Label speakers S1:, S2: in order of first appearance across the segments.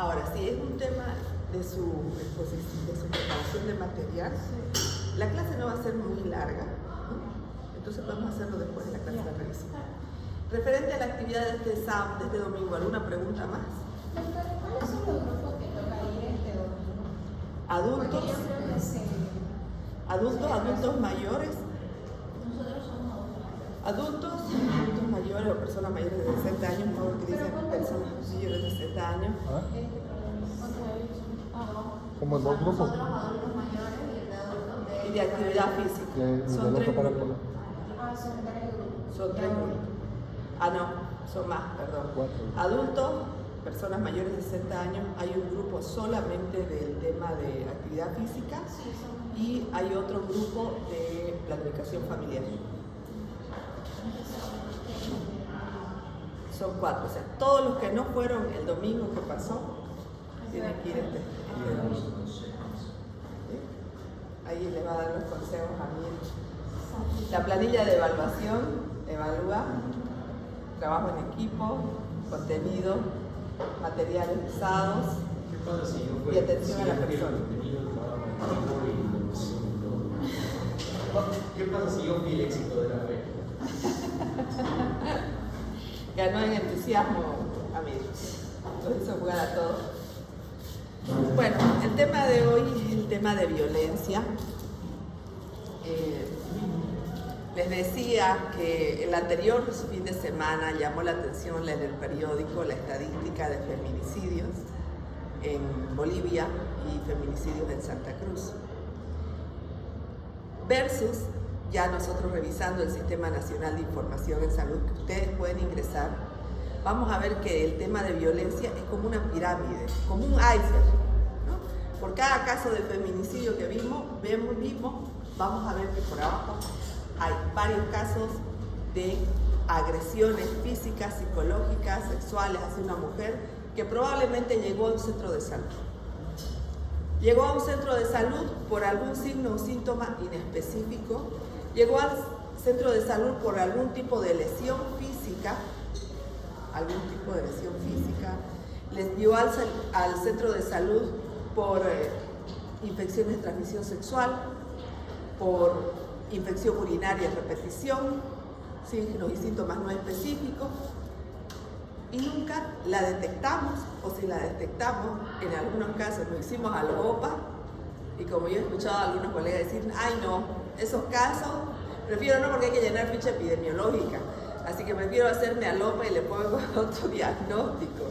S1: Ahora, si es un tema de su preparación de material, la clase no va a ser muy larga, ¿no? Entonces podemos hacerlo después de la clase de revisión. Referente a la actividad de este sábado, de este domingo, ¿alguna pregunta más?
S2: ¿Cuáles son los grupos que toca ir este domingo?
S1: Adultos, adultos mayores.
S2: Nosotros somos
S1: Adultos mayores o personas mayores de 60 años, no utilicen personas mayores de 60 años.
S3: ¿Cómo es dos grupos?
S2: adultos mayores y el de adultos de...
S1: Y de actividad física. Son tres grupos. Son tres grupos. Ah, no, son más, perdón.
S3: Cuatro.
S1: Adultos, personas mayores de 60 años, hay un grupo solamente del tema de actividad física y hay otro grupo de planificación familiar. Son cuatro, o sea, todos los que no fueron el domingo que pasó, tienen que ir este domingo. ¿Sí? Ahí les va a dar los consejos a mí. La planilla de evaluación, evalúa, trabajo en equipo, contenido, materiales usados y atención a la persona.
S4: ¿Qué pasa si yo fui el éxito de la fe?
S1: Ganó en entusiasmo, amigos. Entonces eso jugar a todos. Bueno, el tema de hoy es el tema de violencia. Les decía que el anterior fin de semana llamó la atención en el periódico la estadística de feminicidios en Bolivia y feminicidios en Santa Cruz. Versus ya nosotros revisando el Sistema Nacional de Información en Salud, que ustedes pueden ingresar, vamos a ver que el tema de violencia es como una pirámide, como un iceberg, ¿no? Por cada caso de feminicidio que vimos, vamos a ver que por abajo hay varios casos de agresiones físicas, psicológicas, sexuales hacia una mujer que probablemente llegó a un centro de salud. Llegó a un centro de salud por algún signo o síntoma inespecífico, llegó al centro de salud por algún tipo de lesión física, les dio al centro de salud por infecciones de transmisión sexual, por infección urinaria a repetición, signos y síntomas no específicos, y nunca la detectamos, o si la detectamos, en algunos casos nos hicimos a lo OPA, y como yo he escuchado a algunos colegas decir, ay no, esos casos, prefiero no porque hay que llenar ficha epidemiológica, así que prefiero hacerme al OPA y le pongo otro diagnóstico,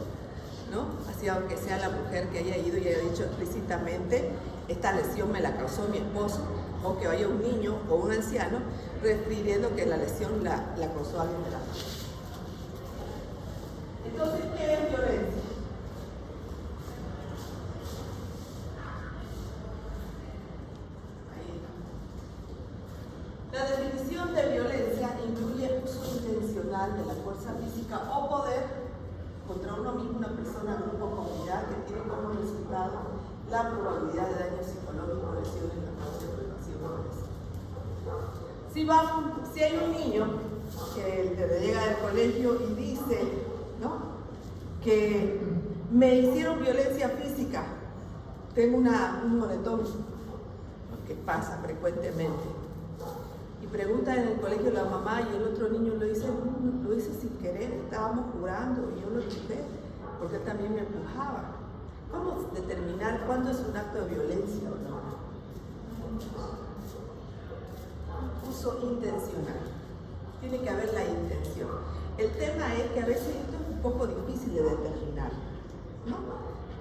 S1: ¿no? Así aunque sea la mujer que haya ido y haya dicho explícitamente, esta lesión me la causó mi esposo, o que vaya un niño o un anciano refiriendo que la lesión la causó alguien de la familia. Entonces, ¿qué es violencia? La definición de violencia incluye uso intencional de la fuerza física o poder contra uno mismo, una persona, grupo o comunidad que tiene como resultado la probabilidad de daño psicológico, lesiones, la causa de privación. Si hay un niño que llega del colegio y dice, ¿no?, que me hicieron violencia física, tengo un moretón, que pasa frecuentemente, y pregunta en el colegio la mamá y el otro niño lo dice sin querer, estábamos jugando y yo lo empujé porque él también me empujaba. ¿Cómo determinar cuándo es un acto de violencia o no? Uso intencional. Tiene que haber la intención. El tema es que a veces esto es un poco difícil de determinar, ¿no?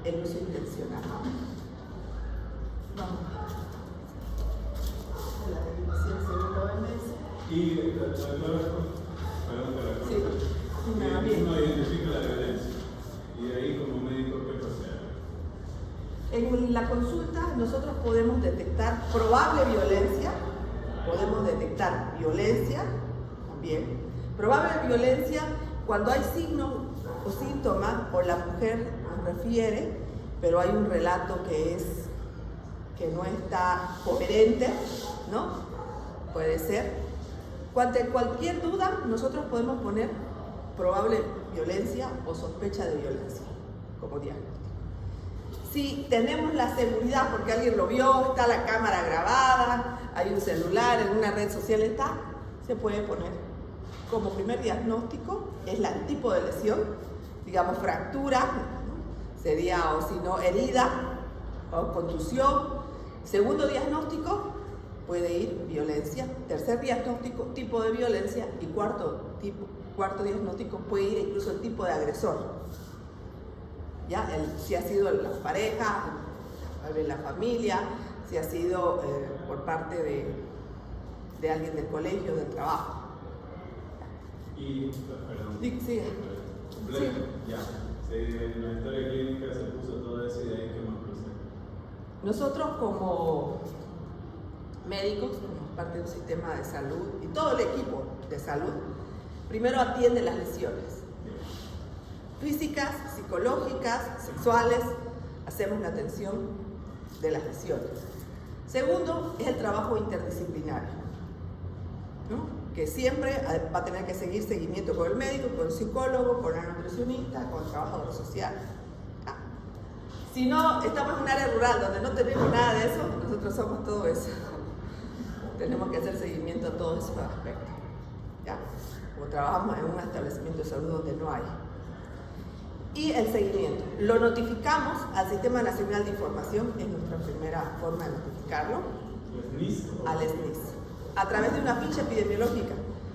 S1: El uso intencional. Vamos. La definición según la OMS.
S5: Y la perdón por la cosa.
S1: Sí.
S5: Uno identifica la violencia. Y de ahí como médico, ¿qué procede?
S1: En la consulta nosotros podemos detectar probable violencia, podemos detectar violencia también. Probable violencia cuando hay signos o síntomas o la mujer nos refiere, pero hay un relato que no está coherente, ¿no? Puede ser. Ante cualquier duda, nosotros podemos poner probable violencia o sospecha de violencia como diagnóstico. Si tenemos la seguridad, porque alguien lo vio, está la cámara grabada, hay un celular, en una red social está, se puede poner como primer diagnóstico, es el tipo de lesión, digamos fractura, sería o si no herida o contusión. Segundo diagnóstico puede ir violencia. Tercer diagnóstico, tipo de violencia. Y cuarto diagnóstico puede ir incluso el tipo de agresor. ¿Ya? Si ha sido la pareja, la familia, si ha sido por parte de alguien del colegio, del trabajo.
S5: Y, perdón.
S1: Sí.
S5: Sí. Ya. En la historia clínica se puso todo eso y de ahí que más procede.
S1: Nosotros como médicos, como parte de un sistema de salud y todo el equipo de salud, primero atiende las lesiones físicas, psicológicas, sexuales, hacemos la atención de las lesiones. Segundo, es el trabajo interdisciplinario, ¿no? Que siempre va a tener que seguir seguimiento con el médico, con el psicólogo, con la nutricionista, con el trabajador social. Si no, estamos en un área rural donde no tenemos nada de eso, nosotros somos todo eso. Tenemos que hacer seguimiento a todos esos aspectos. ¿Ya? Como trabajamos en un establecimiento de salud donde no hay. Y el seguimiento. Lo notificamos al Sistema Nacional de Información, es nuestra primera forma de notificarlo. Al SNIS. A través de una ficha epidemiológica.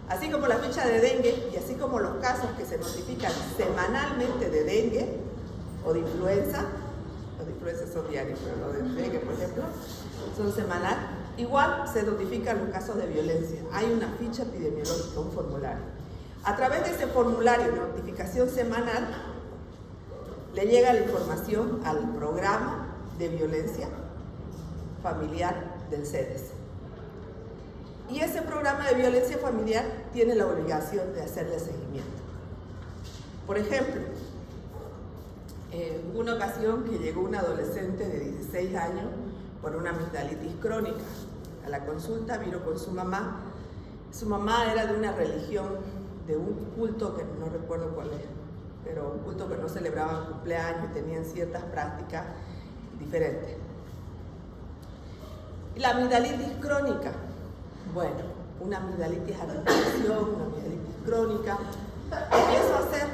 S1: Así como la ficha de dengue y así como los casos que se notifican semanalmente de dengue o de influenza. Los de influenza son diarios, pero los de dengue, por ejemplo, son semanal. Igual se notifican los casos de violencia. Hay una ficha epidemiológica, un formulario. A través de ese formulario de notificación semanal, le llega la información al programa de violencia familiar del CEDES. Y ese programa de violencia familiar tiene la obligación de hacerle seguimiento. Por ejemplo, hubo una ocasión que llegó una adolescente de 16 años por una amigdalitis crónica a la consulta, vino con su mamá. Su mamá era de una religión, de un culto que no recuerdo cuál es, pero un culto que no celebraban cumpleaños y tenían ciertas prácticas diferentes. Y la amigdalitis crónica, bueno, una amigdalitis a repetición, una amigdalitis crónica. Empiezo a hacer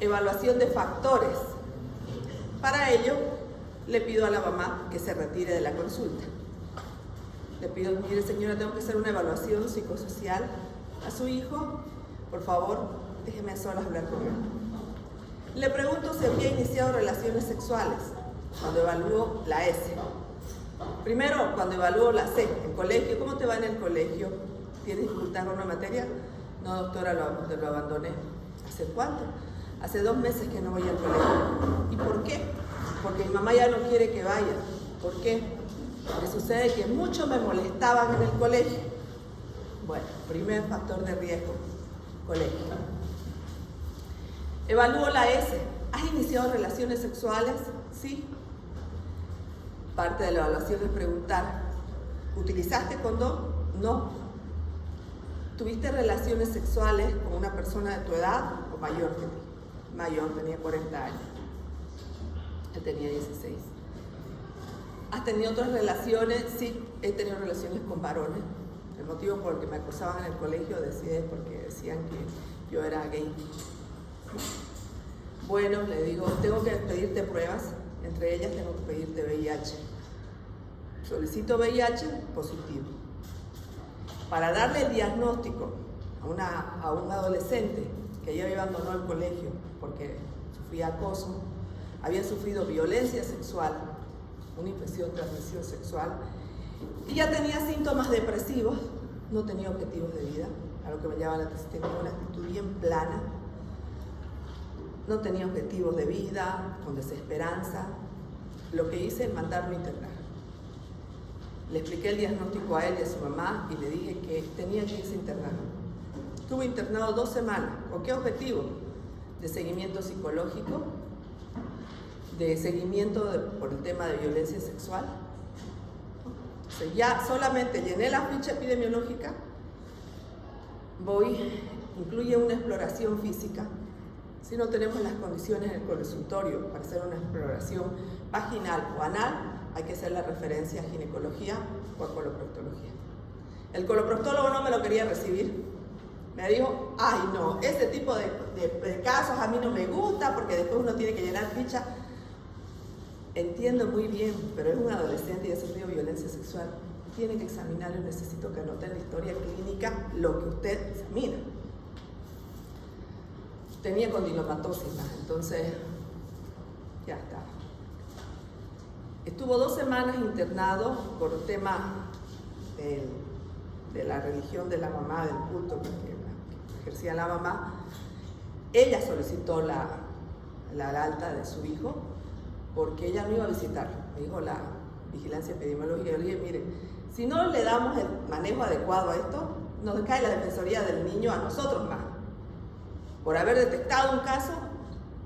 S1: evaluación de factores. Para ello, le pido a la mamá que se retire de la consulta. Le pido, mire señora, tengo que hacer una evaluación psicosocial a su hijo. Por favor, déjeme a solas hablar con él. Le pregunto si había iniciado relaciones sexuales cuando evalúo la S. Primero, cuando evalúo la C, en colegio, ¿cómo te va en el colegio? ¿Tienes dificultad con una materia? No, doctora, lo abandoné. ¿Hace cuánto? Hace 2 meses que no voy al colegio. ¿Y por qué? Porque mi mamá ya no quiere que vaya. ¿Por qué? Porque sucede que mucho me molestaban en el colegio. Bueno, primer factor de riesgo, colegio. Evalúo la S. ¿Has iniciado relaciones sexuales? Sí. Parte de la evaluación es preguntar, ¿utilizaste condón? No. ¿Tuviste relaciones sexuales con una persona de tu edad o mayor que ti? Mayor, tenía 40 años. Él tenía 16. ¿Has tenido otras relaciones? Sí, he tenido relaciones con varones. El motivo por el que me acosaban en el colegio es porque decían que yo era gay. Bueno, le digo, tengo que pedirte pruebas. Entre ellas tengo que pedirte VIH. Solicito VIH positivo. Para darle el diagnóstico a un adolescente que ya había abandonado el colegio porque sufría acoso, había sufrido violencia sexual, una infección de transmisión sexual, y ya tenía síntomas depresivos, no tenía objetivos de vida, a lo que me llama la atención, tenía una actitud bien plana, no tenía objetivos de vida, con desesperanza. Lo que hice es mandarlo a internar. Le expliqué el diagnóstico a él y a su mamá y le dije que tenía que irse internado. Estuve internado 2 semanas. ¿Con qué objetivo? De seguimiento psicológico, de seguimiento por el tema de violencia sexual. Entonces ya solamente llené la ficha epidemiológica, incluye una exploración física, Si no tenemos las condiciones en el consultorio para hacer una exploración vaginal o anal, hay que hacer la referencia a ginecología o a coloproctología. El coloproctólogo no me lo quería recibir. Me dijo, ay no, ese tipo de casos a mí no me gusta porque después uno tiene que llenar ficha. Entiendo muy bien, pero es un adolescente y ha sufrido violencia sexual. Tiene que examinarlo y necesito que anote en la historia clínica lo que usted examina. Tenía condilomatosis más, entonces ya está. Estuvo 2 semanas internado por el tema de la religión de la mamá, del culto que ejercía la mamá. Ella solicitó la alta de su hijo porque ella no iba a visitarlo. Me dijo la vigilancia epidemiológica, yo le dije, mire, si no le damos el manejo adecuado a esto, nos cae la defensoría del niño a nosotros más, por haber detectado un caso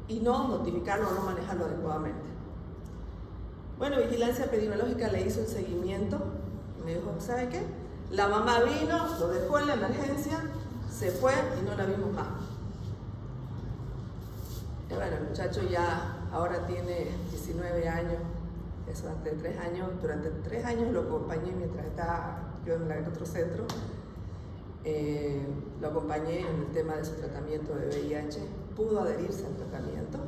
S1: y no notificarlo o no manejarlo adecuadamente. Bueno, vigilancia epidemiológica le hizo el seguimiento y me dijo, ¿sabe qué? La mamá vino, lo dejó en la emergencia, se fue y no la vimos más. Y bueno, el muchacho ya ahora tiene 19 años, eso hace 3 años. Durante 3 años lo acompañé mientras estaba yo en el otro centro. Lo acompañé en el tema de su tratamiento de VIH. Pudo adherirse al tratamiento,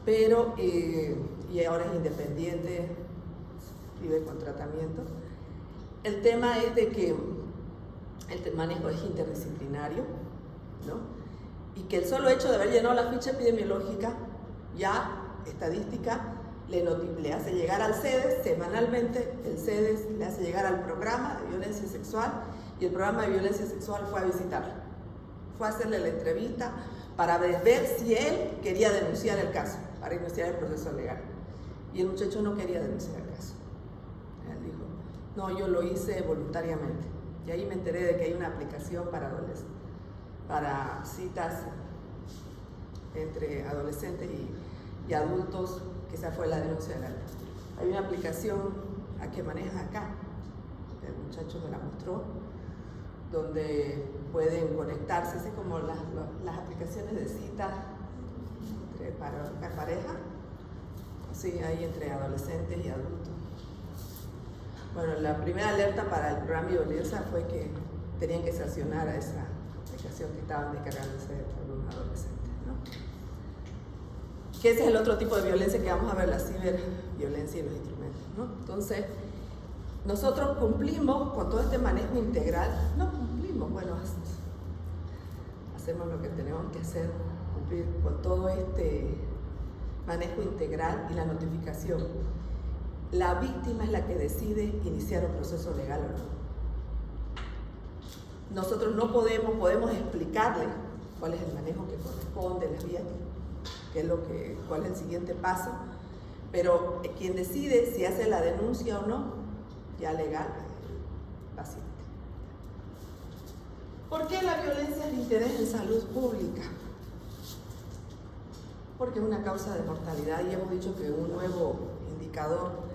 S1: pero y ahora es independiente, vive con tratamiento. El tema es de que el manejo es interdisciplinario, ¿no? Y que el solo hecho de haber llenado la ficha epidemiológica, ya estadística, le hace llegar al CEDES semanalmente. El CEDES le hace llegar al programa de violencia sexual y el programa de violencia sexual fue a visitarlo. Fue a hacerle la entrevista para ver si él quería denunciar el caso, para iniciar el proceso legal. Y el muchacho no quería denunciar el caso. Él dijo, no, yo lo hice voluntariamente. Y ahí me enteré de que hay una aplicación para citas entre adolescentes y adultos, que esa fue la denuncia de la ley. Hay una aplicación que maneja acá, el muchacho me la mostró, donde pueden conectarse, así como las aplicaciones de citas para pareja, sí, hay entre adolescentes y adultos. Bueno, la primera alerta para el programa de violencia fue que tenían que sancionar a esa aplicación que estaban descargándose algunos adolescentes, ¿no? Que ese es el otro tipo de violencia que vamos a ver, la ciberviolencia y los instrumentos, ¿no? Entonces, nosotros cumplimos con todo este manejo integral, no cumplimos, bueno, hacemos lo que tenemos que hacer, cumplir con todo este manejo integral y la notificación. La víctima es la que decide iniciar un proceso legal o no. Nosotros no podemos explicarle cuál es el manejo que corresponde, las vías, cuál es el siguiente paso, pero quien decide si hace la denuncia o no, ya legal, el paciente. ¿Por qué la violencia es de interés en salud pública? Porque es una causa de mortalidad y hemos dicho que un nuevo indicador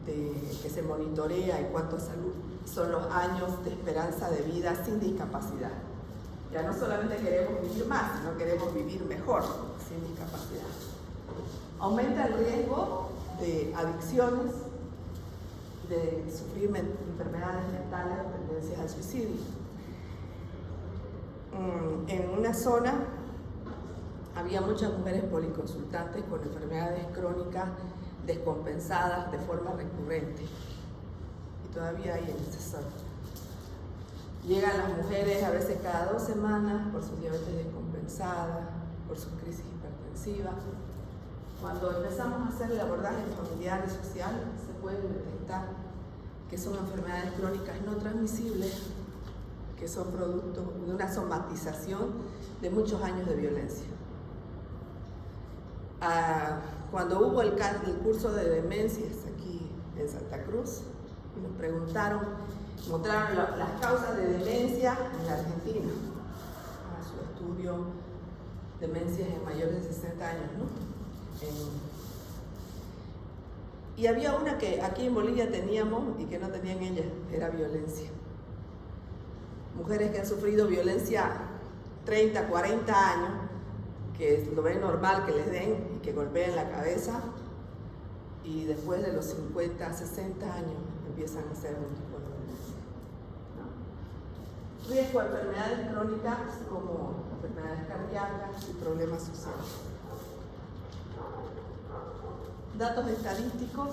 S1: que se monitorea en cuanto a salud son los años de esperanza de vida sin discapacidad. Ya no solamente queremos vivir más, sino queremos vivir mejor sin discapacidad. Aumenta el riesgo de adicciones, de sufrir enfermedades mentales o tendencias al suicidio. En una zona había muchas mujeres policonsultantes con enfermedades crónicas descompensadas de forma recurrente, y todavía hay en esa zona. Llegan las mujeres a veces cada 2 semanas por sus diabetes descompensadas, por sus crisis hipertensivas. Cuando empezamos a hacer el abordaje familiar y social, se puede detectar que son enfermedades crónicas no transmisibles, que son producto de una somatización de muchos años de violencia. Cuando hubo el curso de demencias aquí en Santa Cruz, nos preguntaron, mostraron las causas de demencia en la Argentina, a su estudio demencias en mayores de 60 años, ¿no? Y había una que aquí en Bolivia teníamos y que no tenían ellas, era violencia. Mujeres que han sufrido violencia 30, 40 años, que lo ven normal que les den y que golpeen la cabeza, y después de los 50, 60 años empiezan a hacer un tipo de violencia, ¿no? Riesgo de enfermedades crónicas como enfermedades cardíacas y problemas sociales. Datos estadísticos,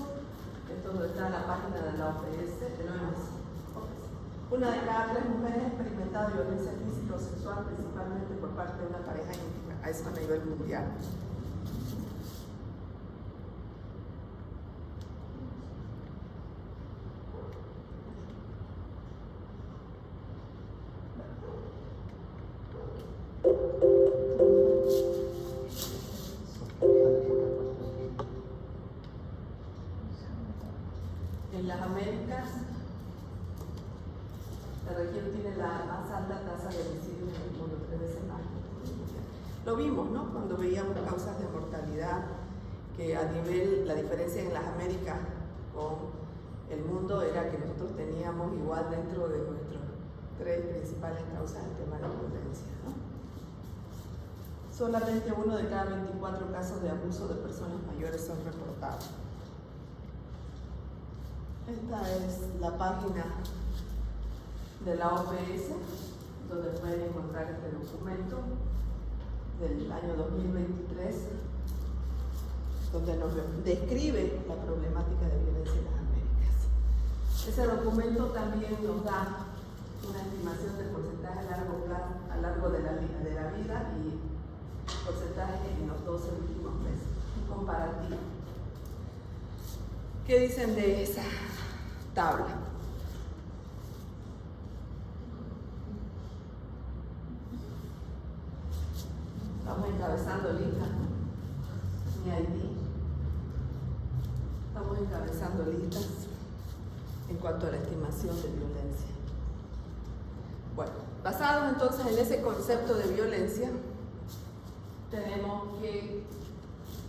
S1: esto está en la página de la OPS, de la OMS. Una de cada 3 mujeres ha experimentado violencia física o sexual, principalmente por parte de una pareja íntima, a eso a nivel mundial. En las Américas, la región tiene la más alta tasa de homicidios en el mundo, 3 veces más. Lo vimos, ¿no? Cuando veíamos causas de mortalidad, que a nivel, la diferencia en las Américas con el mundo era que nosotros teníamos igual dentro de nuestras 3 principales causas el tema de la violencia, ¿no? Solamente 1 de cada 24 casos de abuso de personas mayores son reportados. Esta es la página de la OPS, donde pueden encontrar este documento del año 2023, donde nos describe la problemática de violencia en las Américas. Ese documento también nos da una estimación del porcentaje a largo plazo, a largo de la vida y porcentaje en los 12 últimos meses, un comparativo. ¿Qué dicen de esa tabla? Estamos encabezando listas, ¿no? Ni Haití. Estamos encabezando listas en cuanto a la estimación de violencia. Bueno, basados entonces en ese concepto de violencia, tenemos que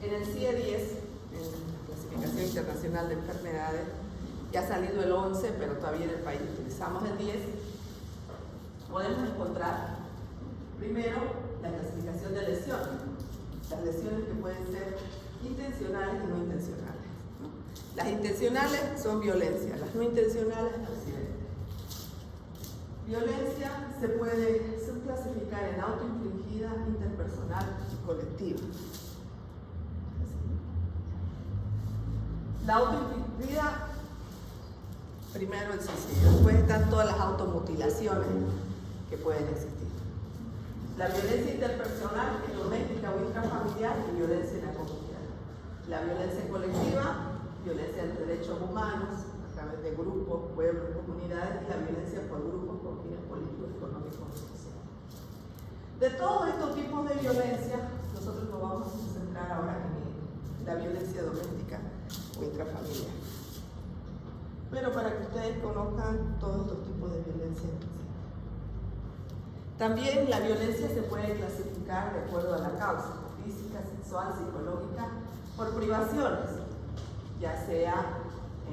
S1: en el CIE-10, en la Clasificación Internacional de Enfermedades, ya ha salido el 11, pero todavía en el país utilizamos el 10, podemos encontrar primero la clasificación de lesiones, las lesiones que pueden ser intencionales y no intencionales, ¿no? Las intencionales son violencia, las no intencionales accidentes. Violencia se puede subclasificar en autoinfligida, interpersonal y colectiva. La autoinfligida, primero el suicidio, después están todas las automutilaciones que pueden existir. La violencia interpersonal, que es doméstica o intrafamiliar, y violencia en la comunidad. La violencia colectiva, violencia de derechos humanos, a través de grupos, pueblos, comunidades, y la violencia por grupos con fines políticos, económicos y sociales. De todos estos tipos de violencia, nosotros nos vamos a centrar ahora en la violencia doméstica o intrafamiliar. Pero para que ustedes conozcan todos estos tipos de violencia. También la violencia se puede clasificar de acuerdo a la causa, física, sexual, psicológica, por privaciones, ya sea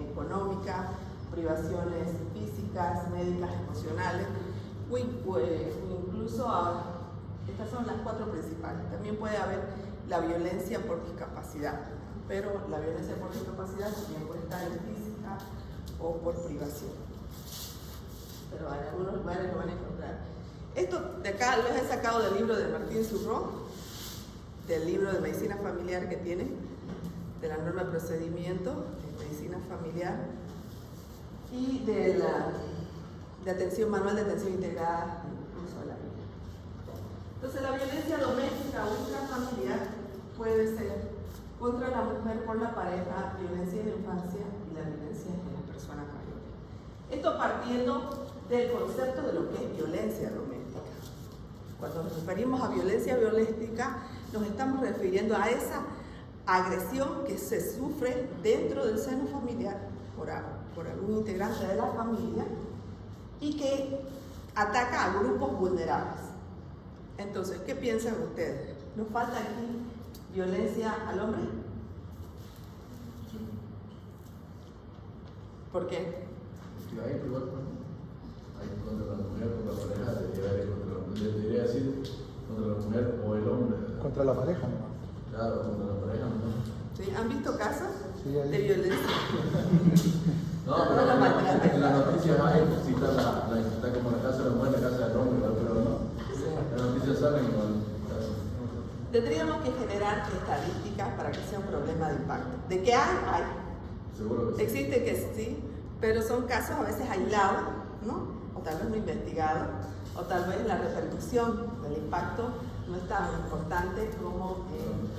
S1: económica, privaciones físicas, médicas, emocionales, o incluso estas son las 4 principales. También puede haber la violencia por discapacidad, pero la violencia por discapacidad también puede estar en física o por privación. Pero en algunos lugares lo van a encontrar. Esto de acá lo he sacado del libro de Martín Surró, del libro de medicina familiar que tiene, de la norma de procedimiento de medicina familiar y de atención manual de atención integrada en uso de la vida. Entonces la violencia doméstica o intrafamiliar puede ser contra la mujer por la pareja, violencia en la infancia y la violencia en las personas mayores. Esto partiendo del concepto de lo que es violencia doméstica. Cuando nos referimos a violencia doméstica, nos estamos refiriendo a esa agresión que se sufre dentro del seno familiar por algún integrante de la familia y que ataca a grupos vulnerables. Entonces, ¿qué piensan ustedes? ¿Nos falta aquí violencia al hombre? ¿Por qué?
S3: Hay igual, hay contra la mujer, por la pareja, debería decir contra la mujer o el hombre.
S6: contra la pareja, ¿no?
S3: Claro, contra la pareja, ¿no?
S1: ¿Sí? ¿Han visto casos
S6: Sí, ahí.
S1: de violencia?
S3: No,
S1: No
S3: pero
S1: la maltraten.
S3: en la noticia más cita está como la casa de la mujer, la casa del hombre, ¿verdad? Pero no. Las noticias salen igual.
S1: Tendríamos que generar estadísticas para que sea un problema de impacto. ¿De qué hay?
S3: Seguro que sí.
S1: Existe que sí, pero son casos a veces aislados, ¿no? O tal vez no investigados, o tal vez la repercusión del impacto no es tan importante como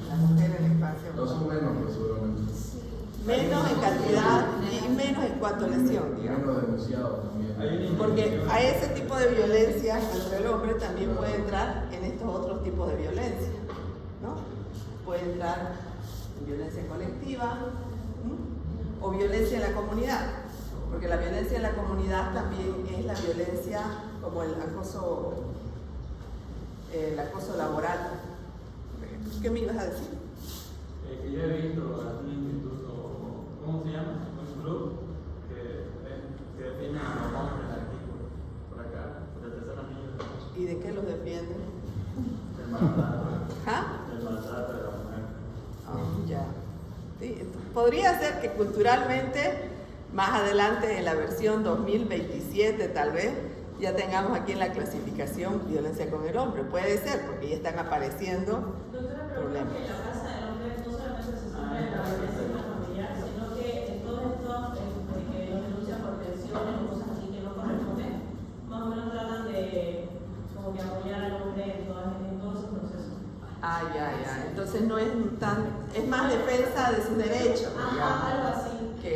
S1: la mujer en la infancia.
S3: No son menos, pues, seguramente.
S1: Menos en cantidad y menos en cuanto a lesión,
S3: Y
S1: digamos.
S3: menos denunciados también.
S1: Porque a ese tipo de violencia contra el hombre también puede entrar en estos otros tipos de violencia, ¿no? Puede entrar en violencia colectiva, ¿m? O violencia en la comunidad, porque la violencia en la comunidad también es la violencia como el acoso laboral. ¿Qué me ibas a decir?
S7: Que yo he visto aquí incluso, ¿cómo se llama? Un club que defiende a los hombres aquí por acá, de tercera milla.
S1: ¿Y de qué los defienden?
S7: El maltrato,
S1: ¿Ah?
S7: el maltrato de la mujer.
S1: Ya. Sí, podría ser que culturalmente, más adelante en la versión 2027 tal vez, ya tengamos aquí en la clasificación violencia con el hombre. Puede ser, porque ya están apareciendo
S2: Doctora, pero creo
S1: problemas.
S2: que la casa del hombre no solamente se centra en la violencia intrafamiliar, sino que en todo esto que nos denuncian por tensiones o cosas así que no corresponden, más o menos tratan de como que apoyar al hombre en todos esos procesos.
S1: Ah, ya. Entonces no es tan, es más defensa de sus derechos, digamos,
S2: Algo así.
S1: que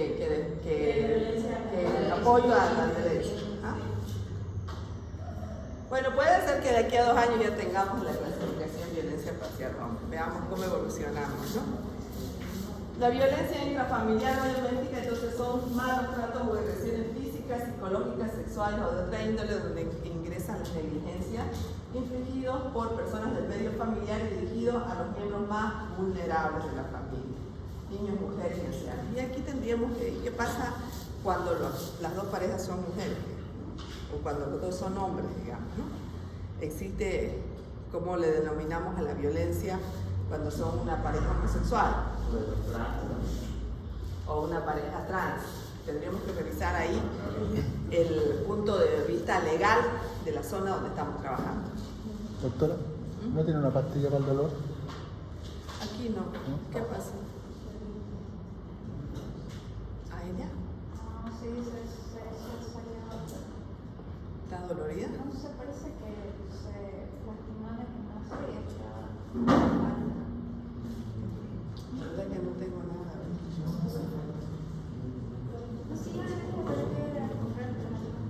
S1: apoyo a la violencia. ¿Ah? Bueno, puede ser que de aquí a 2 años ya tengamos la clasificación violencia parcial hombre. Veamos cómo evolucionamos, ¿no? La violencia intrafamiliar o doméstica, entonces son malos tratos o agresiones físicas, psicológicas, sexuales o de otra índole donde ingresan las negligencias infligidos por personas del medio familiar y dirigidos a los miembros más vulnerables de la familia, niños, mujeres y ancianos. Y aquí tendríamos que ver qué pasa cuando las dos parejas son mujeres, ¿no? O cuando los dos son hombres, digamos, ¿no? Existe, como le denominamos a la violencia cuando son una pareja homosexual o una pareja trans. Tendríamos que revisar ahí el punto de vista legal de la zona donde estamos trabajando.
S6: Doctora, ¿no tiene una pastilla para el dolor?
S1: Aquí no. ¿Qué pasa? ¿A ella?
S8: Sí, se salió.
S1: ¿Está dolorida?
S8: No sé, parece que se lastimó en el gimnasio y está.
S1: La verdad que no tengo nada.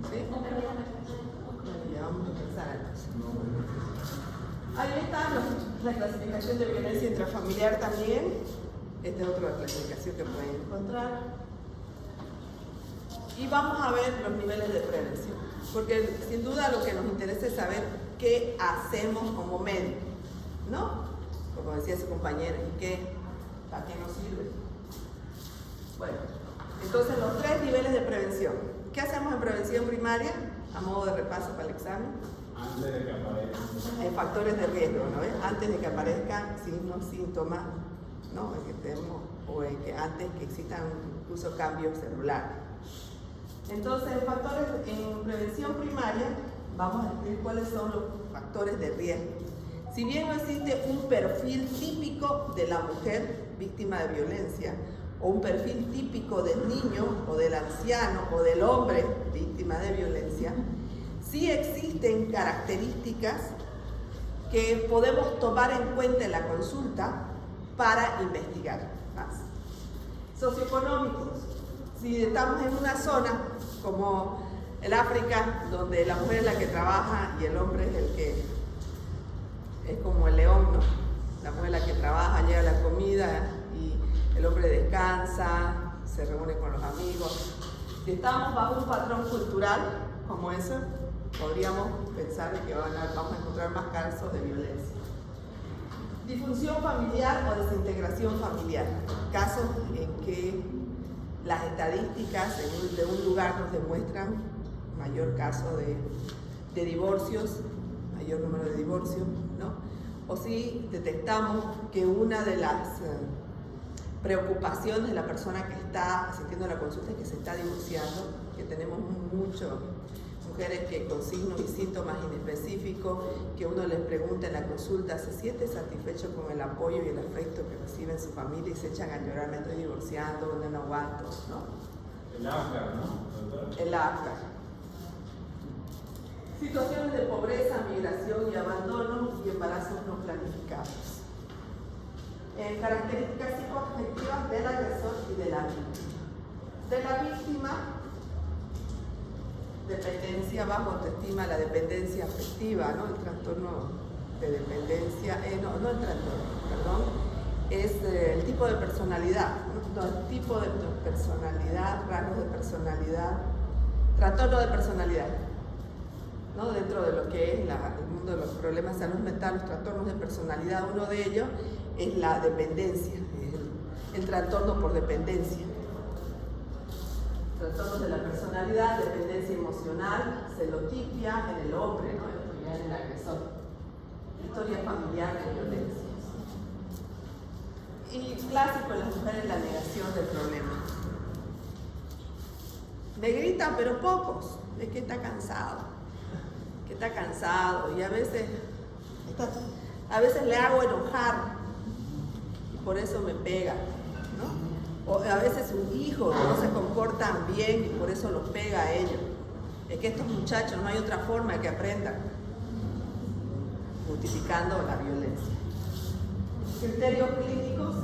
S8: Sí,
S1: Ya vamos a empezar entonces. Ahí está la clasificación de violencia intrafamiliar también. Esta es otra clasificación que pueden encontrar. Y vamos a ver los niveles de prevención. Porque sin duda lo que nos interesa es saber qué hacemos como médicos, ¿no? Como decía su compañera, ¿y qué? ¿Para qué nos sirve? Bueno, entonces los 3 niveles de prevención. ¿Qué hacemos en prevención primaria? A modo de repaso para el examen.
S5: Antes de que aparezca.
S1: Factores de riesgo, ¿no ves? Antes de que aparezcan signos, síntomas, ¿no? En que tenemos, o en que antes que existan incluso cambios celulares. Entonces, factores en prevención primaria, vamos a describir cuáles son los factores de riesgo. Si bien no existe un perfil típico de la mujer víctima de violencia, o un perfil típico del niño, o del anciano, o del hombre víctima de violencia, sí existen características que podemos tomar en cuenta en la consulta para investigar más. Socioeconómicos. Si estamos en una zona como el África, donde la mujer es la que trabaja y el hombre es el que es como el león, ¿no? La mujer es la que trabaja, llega la comida y el hombre descansa, se reúne con los amigos. Si estamos bajo un patrón cultural como ese, podríamos pensar que vamos a encontrar más casos de violencia. Disfunción familiar o desintegración familiar. Casos en que las estadísticas de un lugar nos demuestran mayor caso de divorcios, mayor número de divorcios, ¿no? o si detectamos que una de las preocupaciones de la persona que está asistiendo a la consulta es que se está divorciando, que tenemos muchas mujeres que con signos y síntomas inespecíficos, que uno les pregunta en la consulta, ¿se siente satisfecho con el apoyo y el afecto que recibe en su familia? Y se echan a llorar, me estoy divorciando, no aguanto, ¿no?
S5: El AFCAR, ¿no, doctora?
S1: El AFCAR. Situaciones de pobreza, migración y abandono y embarazos no planificados. Características psicoafectivas del agresor y de la víctima. De la víctima, dependencia bajo autoestima, la dependencia afectiva, ¿no? El trastorno de dependencia, no el trastorno, perdón, es el tipo de personalidad, ¿no? El tipo de personalidad, rasgos de personalidad, trastorno de personalidad, ¿no? Dentro de lo que es el mundo de los problemas de salud mental, los trastornos de personalidad, uno de ellos es la dependencia, el trastorno por dependencia. Trastornos de la personalidad, dependencia emocional, celotipia en el hombre, ¿no? Esto ya en el agresor. Historia familiar de violencia. Y clásico en las mujeres, la negación del problema. Me gritan, pero pocos. Es que está cansado. Y a veces le hago enojar. Y por eso me pega, ¿no? O a veces sus hijos no se comportan bien y por eso los pega a ellos. Es que estos muchachos no hay otra forma de que aprendan. Justificando la violencia. Criterios clínicos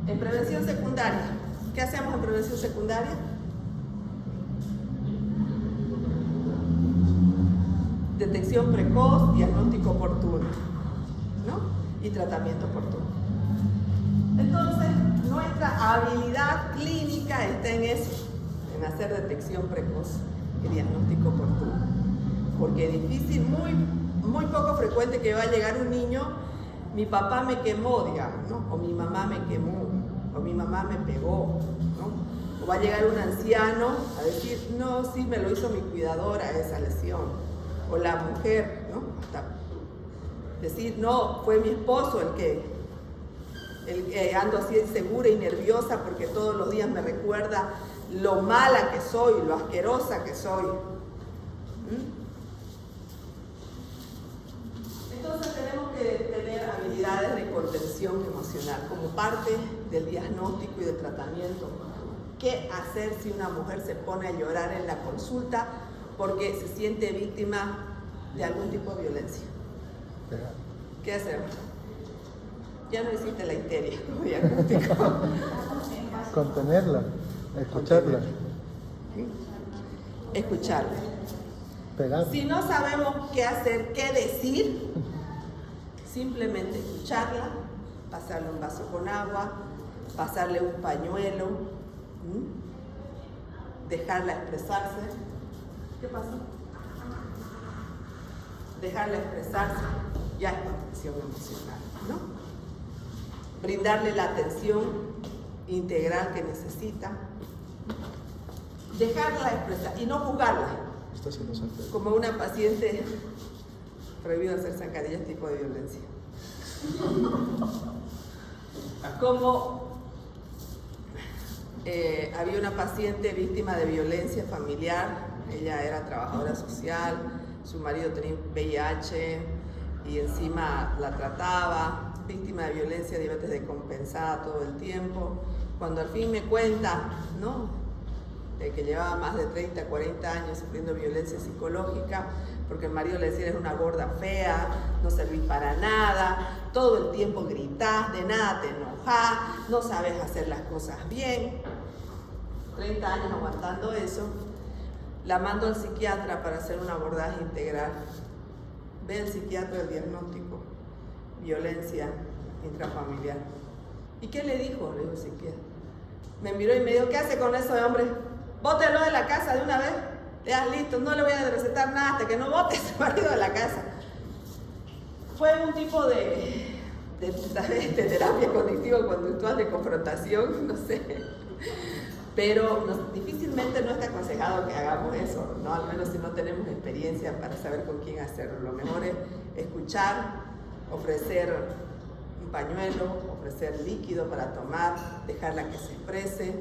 S1: en prevención secundaria. ¿Qué hacemos en prevención secundaria? Detección precoz, diagnóstico oportuno, ¿no? Y tratamiento oportuno. Entonces, nuestra habilidad clínica está en eso, en hacer detección precoz y diagnóstico oportuno. Porque es difícil, muy poco frecuente que va a llegar un niño, mi papá me quemó, digamos, ¿no? O mi mamá me quemó, o mi mamá me pegó, ¿no? O va a llegar un anciano a decir, no, sí, me lo hizo mi cuidadora esa lesión. O la mujer, ¿no? Decir, no, fue mi esposo el que ando así insegura y nerviosa porque todos los días me recuerda lo mala que soy, lo asquerosa que soy. Entonces tenemos que tener habilidades de contención emocional como parte del diagnóstico y del tratamiento. ¿Qué hacer si una mujer se pone a llorar en la consulta porque se siente víctima de algún tipo de violencia? ¿Qué hacemos? Ya no existe la histeria como diagnóstico.
S6: Contenerla, escucharla.
S1: Escucharla.
S6: Pegar.
S1: Si no sabemos qué hacer, qué decir, simplemente escucharla, pasarle un vaso con agua, pasarle un pañuelo, dejarla expresarse. ¿Qué pasó? Dejarla expresarse ya es contención emocional, ¿no? Brindarle la atención integral que necesita, dejarla expresar y no juzgarla. Como una paciente, prohibido hacer zancadillas tipo de violencia. Como había una paciente víctima de violencia familiar, ella era trabajadora social, su marido tenía VIH y encima la trataba, víctima de violencia, diabetes descompensada todo el tiempo. Cuando al fin me cuenta, ¿no?, de que llevaba más de 30, 40 años sufriendo violencia psicológica, porque el marido le decía, eres una gorda fea, no servís para nada, todo el tiempo gritás, de nada te enojás, no sabes hacer las cosas bien. 30 años aguantando eso, la mando al psiquiatra para hacer un abordaje integral. Ve el psiquiatra el diagnóstico, violencia intrafamiliar. ¿Y qué le dijo? Le dijo el psiquiatra. Me miró y me dijo, ¿qué hace con eso de hombre? Bótelo de la casa de una vez, ya listo, no le voy a recetar nada hasta que no bote a su marido de la casa. Fue un tipo de terapia cognitivo-conductual de confrontación, no sé. Pero difícilmente no está aconsejado que hagamos eso, ¿no? Al menos si no tenemos experiencia para saber con quién hacerlo. Lo mejor es escuchar, ofrecer un pañuelo, ofrecer líquido para tomar, dejarla que se exprese,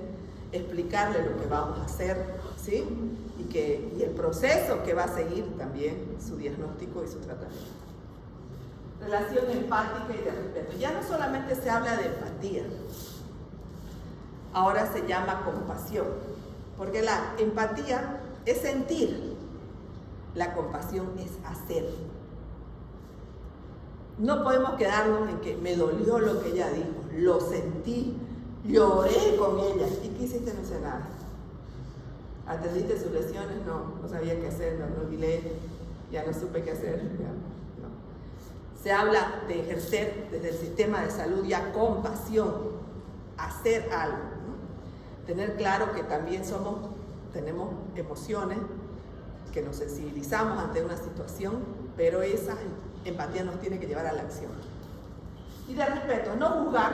S1: explicarle lo que vamos a hacer, ¿sí? Y el proceso que va a seguir también, su diagnóstico y su tratamiento. Relación empática y de respeto. Ya no solamente se habla de empatía, ahora se llama compasión, porque la empatía es sentir, la compasión es hacer. No podemos quedarnos en que me dolió lo que ella dijo, lo sentí, lloré con ella. ¿Y qué hiciste? No hice nada. ¿Atendiste sus lesiones? No sabía qué hacer, no olvidé, ya no supe qué hacer. Ya, no. Se habla de ejercer desde el sistema de salud ya compasión, hacer algo, ¿no? Tener claro que también tenemos emociones, que nos sensibilizamos ante una situación, pero esa empatía nos tiene que llevar a la acción. Y de respeto, no juzgar,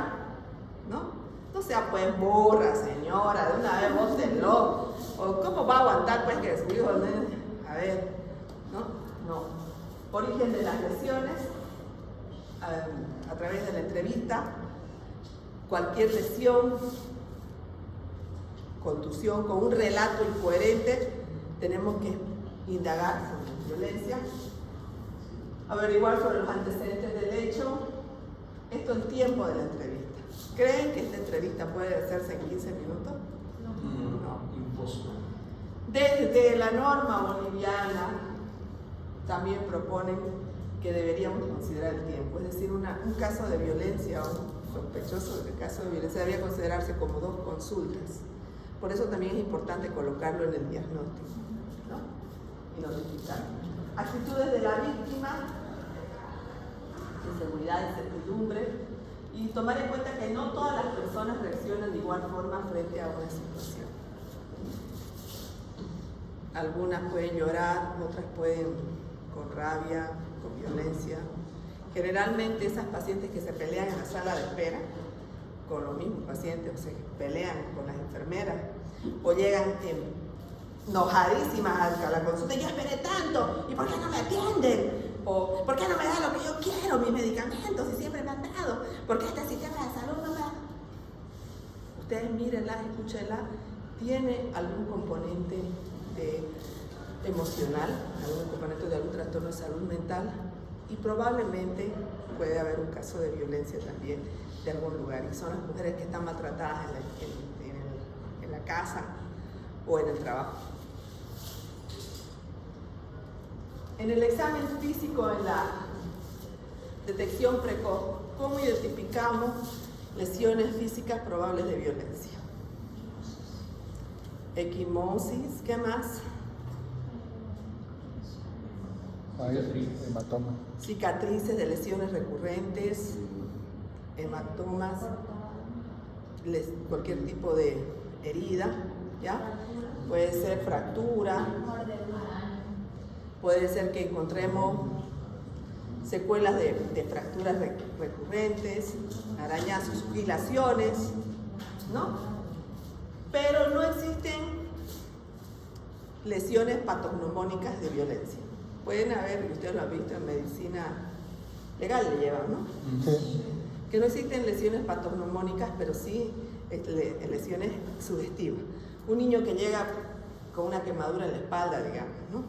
S1: ¿no? No sea pues burra, señora, de una vez bótenlo. O cómo va a aguantar pues que su hijo, a ver, no. Origen de las lesiones, a través de la entrevista, cualquier lesión, contusión, con un relato incoherente, tenemos que indagar sobre violencia, averiguar sobre los antecedentes del hecho, esto el tiempo de la entrevista. ¿Creen que esta entrevista puede hacerse en 15 minutos? No.
S4: Imposible.
S1: Desde la norma boliviana también proponen que deberíamos considerar el tiempo, es decir, un caso de violencia o un sospechoso de caso de violencia debería considerarse como 2 consultas. Por eso también es importante colocarlo en el diagnóstico, ¿no? Y notificarlo. Actitudes de la víctima, inseguridad, incertidumbre, y tomar en cuenta que no todas las personas reaccionan de igual forma frente a una situación. Algunas pueden llorar, otras pueden con rabia, con violencia. Generalmente esas pacientes que se pelean en la sala de espera con los mismos pacientes, o se pelean con las enfermeras, o llegan enojadísimas a la consulta, y yo esperé tanto, ¿y por qué no me atienden? O ¿por qué no me da lo que yo quiero, mis medicamentos, y siempre me han dado? ¿Por qué este sistema de salud no me da? Ustedes mírenla, escúchenla, tiene algún componente emocional, algún componente de algún trastorno de salud mental, y probablemente puede haber un caso de violencia también de algún lugar, y son las mujeres que están maltratadas en la casa o en el trabajo. En el examen físico, en la detección precoz, ¿cómo identificamos lesiones físicas probables de violencia? Equimosis, ¿qué más?
S6: Hematoma.
S1: Cicatrices de lesiones recurrentes, hematomas, cualquier tipo de herida, ¿ya? Puede ser fractura, puede ser que encontremos secuelas de fracturas recurrentes, arañazos, filaciones, ¿no? Pero no existen lesiones patognomónicas de violencia. Pueden haber, y ustedes lo han visto en medicina legal, le llevan, ¿no?
S6: Sí.
S1: Que no existen lesiones patognomónicas, pero sí lesiones sugestivas. Un niño que llega con una quemadura en la espalda, digamos, ¿no?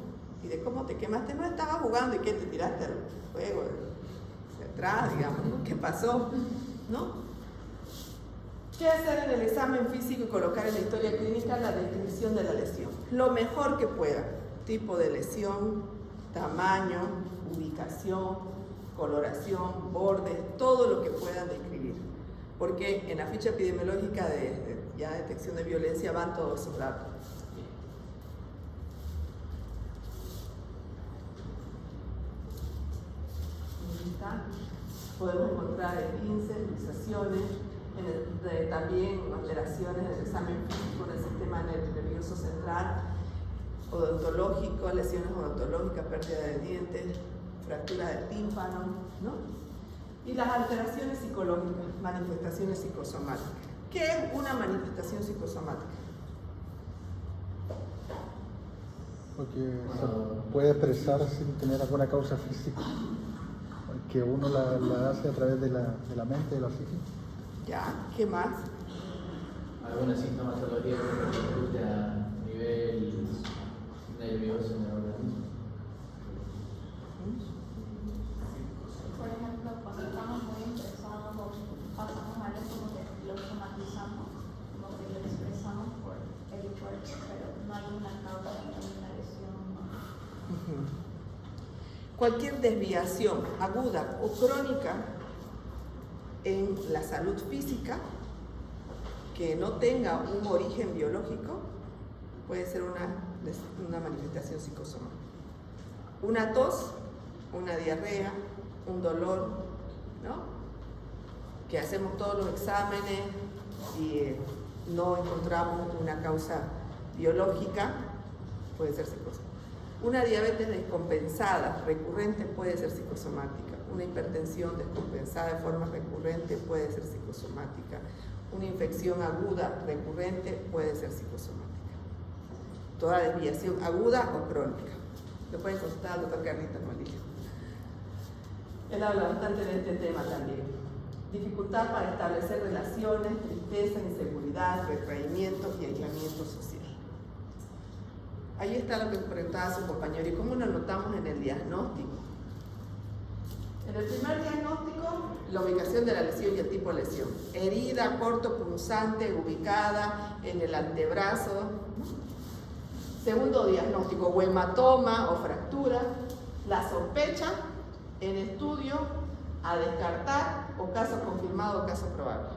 S1: Y de cómo te quemaste, no estaba jugando y que te tiraste al fuego de atrás, digamos, ¿no? ¿Qué pasó? ¿No? ¿Qué hacer en el examen físico y colocar en la historia clínica la descripción de la lesión? Lo mejor que pueda. Tipo de lesión, tamaño, ubicación, coloración, bordes, todo lo que puedan describir. Porque en la ficha epidemiológica de detección de violencia van todos esos datos. Podemos encontrar esguinces, luxaciones, también alteraciones en el examen físico en el sistema nervioso central, odontológico, lesiones odontológicas, pérdida de dientes, fractura del tímpano, ¿no? Y las alteraciones psicológicas, manifestaciones psicosomáticas. ¿Qué es una manifestación psicosomática?
S6: Porque se puede expresar sin tener alguna causa física. que uno la hace a través de la mente, de la psique.
S1: Ya, ¿qué más?
S3: Alguna sintomatología que repercute a nivel nervioso en el organismo.
S8: Por ejemplo, cuando estamos muy estresados o pasamos algo como que lo somatizamos, como que lo expresamos por el cuerpo, pero no hay una causa, no hay una lesión.
S1: Cualquier desviación aguda o crónica en la salud física que no tenga un origen biológico puede ser una manifestación psicosomática. Una tos, una diarrea, un dolor, ¿no? Que hacemos todos los exámenes y no encontramos una causa biológica, puede ser psicosomática. Una diabetes descompensada, recurrente, puede ser psicosomática. Una hipertensión descompensada de forma recurrente puede ser psicosomática. Una infección aguda recurrente puede ser psicosomática. Toda desviación aguda o crónica. Lo pueden consultar al doctor Carlitos Molina. Él habla bastante de este tema también. Dificultad para establecer relaciones, tristeza, inseguridad, retraimiento y aislamiento social. Ahí está lo que preguntaba su compañero. ¿Y cómo lo notamos en el diagnóstico? En el primer diagnóstico, la ubicación de la lesión y el tipo de lesión. Herida corto punzante ubicada en el antebrazo. Segundo diagnóstico, o hematoma o fractura. La sospecha en estudio a descartar o caso confirmado o caso probable.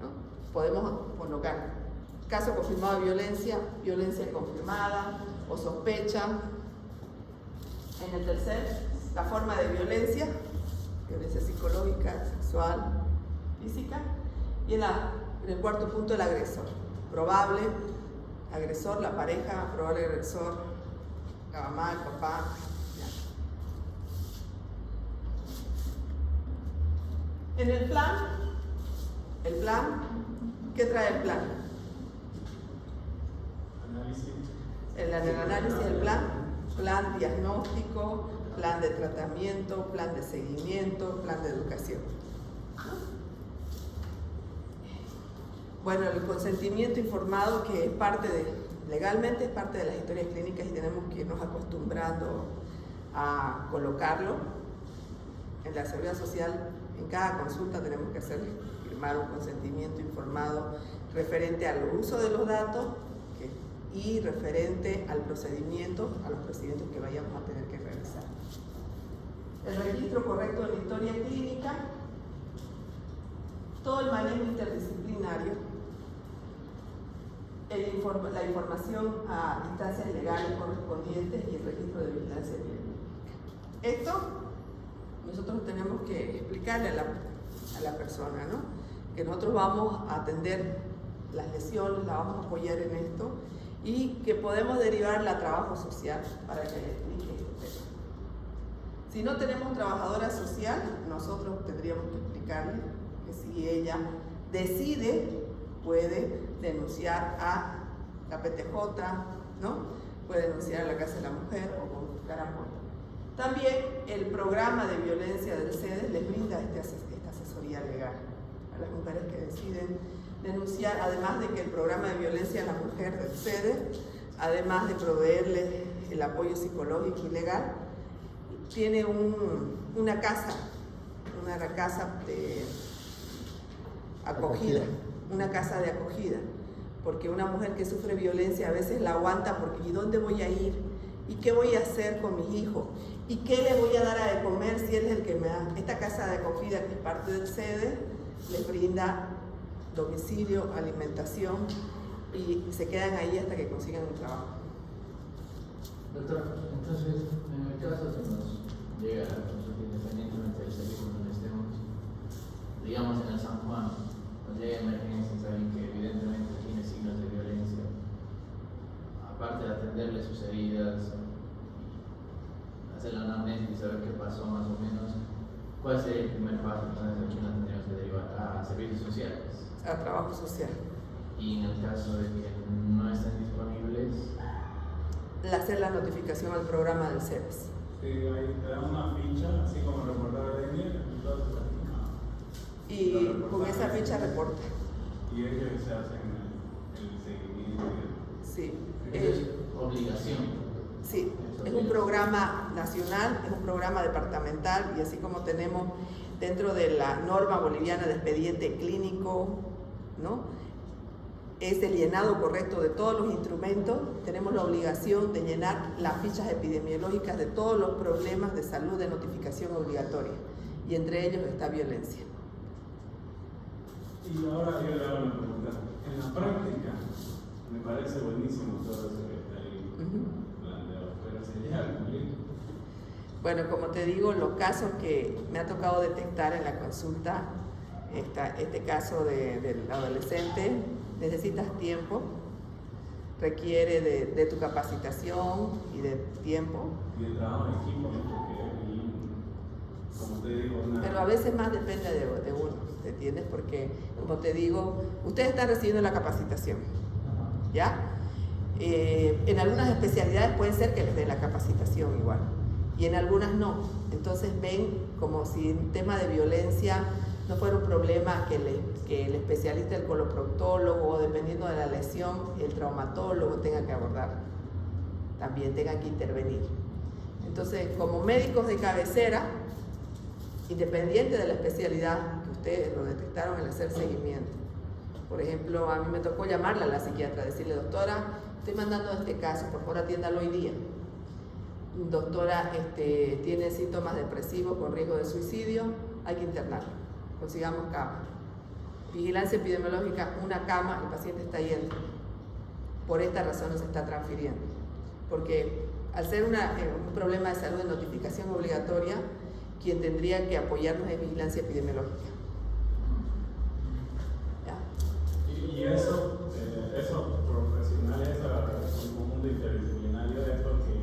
S1: ¿No? Podemos colocar caso confirmado de violencia, violencia confirmada o sospecha. En el tercer, la forma de violencia, violencia psicológica, sexual, física. Y en el cuarto punto, el agresor. Probable agresor, la pareja, probable agresor, la mamá, el papá. En el plan, ¿qué trae el plan?
S5: Análisis.
S1: En el análisis del plan diagnóstico, plan de tratamiento, plan de seguimiento, plan de educación. Bueno, el consentimiento informado, que es legalmente es parte de las historias clínicas y tenemos que irnos acostumbrando a colocarlo. En la Seguridad Social, en cada consulta tenemos que firmar un consentimiento informado referente al uso de los datos y referente al procedimiento, a los procedimientos que vayamos a tener que realizar. El registro correcto de la historia clínica, todo el manejo interdisciplinario, la información a instancias legales correspondientes y el registro de vigilancia epidemiológica. Esto nosotros tenemos que explicarle a la persona, ¿no? Que nosotros vamos a atender las lesiones, la vamos a apoyar en esto y que podemos derivarla a trabajo social para que le explique este tema. Si no tenemos trabajadora social, nosotros tendríamos que explicarle que si ella decide, puede denunciar a la PTJ, ¿no? Puede denunciar a la Casa de la Mujer o buscar apoyo. También el programa de violencia del CEDES les brinda esta asesoría legal a las mujeres que deciden denunciar, además de que el programa de violencia a la mujer del CEDES, además de proveerles el apoyo psicológico y legal, tiene una casa de acogida, una casa de acogida, porque una mujer que sufre violencia a veces la aguanta porque ¿y dónde voy a ir? ¿Y qué voy a hacer con mis hijos? ¿Y qué le voy a dar a de comer si él es el que me da? Esta casa de acogida, que es parte del CEDES, les brinda domicilio, alimentación y se quedan ahí hasta que consigan un trabajo.
S3: Doctor, entonces, en el caso que nos llega a la consulta independientemente del servicio donde estemos, digamos en el San Juan, nos llega emergencia y saben que evidentemente tiene signos de violencia, aparte de atenderle sus heridas, hacer la anamnesis y saber qué pasó más o menos, ¿cuál sería el primer paso? Entonces aquí nos tendríamos que derivar a servicios sociales.
S1: A trabajo social.
S3: Y en el caso de que no estén disponibles,
S1: Hacer la notificación al programa del CEDES.
S5: Sí, ahí te dan una ficha, así como reportar de dengue, entonces
S1: Y con esa ficha reporta.
S5: y ellos se hacen el seguimiento.
S1: Sí.
S3: Es obligación.
S1: Sí, es un programa nacional, es un programa departamental y así como tenemos dentro de la norma boliviana de expediente clínico, ¿no? Es el llenado correcto de todos los instrumentos, tenemos la obligación de llenar las fichas epidemiológicas de todos los problemas de salud de notificación obligatoria y entre ellos está violencia.
S5: Y ahora yo le hago una pregunta. En la práctica, me parece buenísimo todo eso que está ahí planteado, pero se llega a cumplir.
S1: Bueno, como te digo, los casos que me ha tocado detectar en la consulta, este caso del adolescente, necesitas tiempo, requiere de tu capacitación y de tiempo.
S5: Y el trabajo en equipo, ¿no? Porque, como te digo,
S1: Pero a veces más depende de uno, ¿te entiendes? Porque, como te digo, ustedes están recibiendo la capacitación, ¿ya? En algunas especialidades puede ser que les den la capacitación igual, y en algunas no. Entonces ven como si en tema de violencia no fuera un problema que el especialista, el coloproctólogo, o dependiendo de la lesión, el traumatólogo tenga que abordar, también tenga que intervenir. Entonces, como médicos de cabecera, independiente de la especialidad que ustedes lo detectaron al hacer seguimiento. Por ejemplo, a mí me tocó llamarla a la psiquiatra, decirle: doctora, estoy mandando este caso, por favor atiéndalo hoy día. Doctora, tiene síntomas depresivos con riesgo de suicidio, hay que internarlo, consigamos cama. Vigilancia epidemiológica, una cama, el paciente está yendo. Por esta razón no se está transfiriendo. Porque al ser un problema de salud de notificación obligatoria, quien tendría que apoyarnos es vigilancia epidemiológica. ¿Ya?
S5: Y esos profesionales, un conjunto interdisciplinario, es porque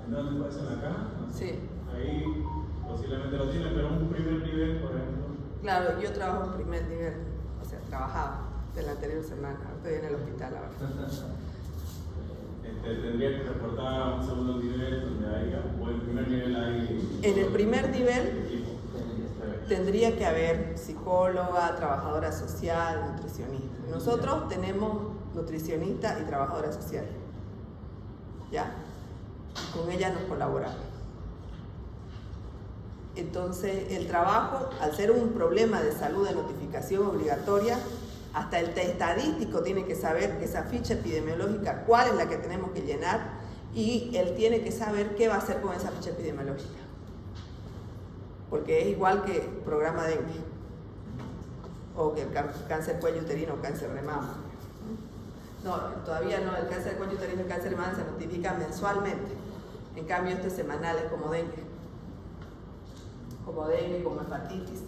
S5: ¿en dónde puede ser en la caja?
S1: Sí.
S5: Ahí posiblemente lo tienen, pero un primer nivel, por ejemplo.
S1: Claro, yo trabajo en primer nivel, o sea, trabajaba de la anterior semana, estoy en el hospital ahora.
S5: Tendría que reportar a un segundo nivel donde haya, o el primer nivel hay.
S1: En el primer nivel tendría que haber psicóloga, trabajadora social, nutricionista. Nosotros tenemos nutricionista y trabajadora social. ¿Ya? Con ella nos colaboramos. Entonces, el trabajo, al ser un problema de salud de notificación obligatoria, hasta el estadístico tiene que saber que esa ficha epidemiológica, cuál es la que tenemos que llenar, y él tiene que saber qué va a hacer con esa ficha epidemiológica. Porque es igual que el programa dengue, o que el cáncer cuello uterino o cáncer de mama. No, todavía no, el cáncer de cuello uterino y el cáncer de mama se notifican mensualmente. En cambio, esto es semanal, es como dengue, como hepatitis.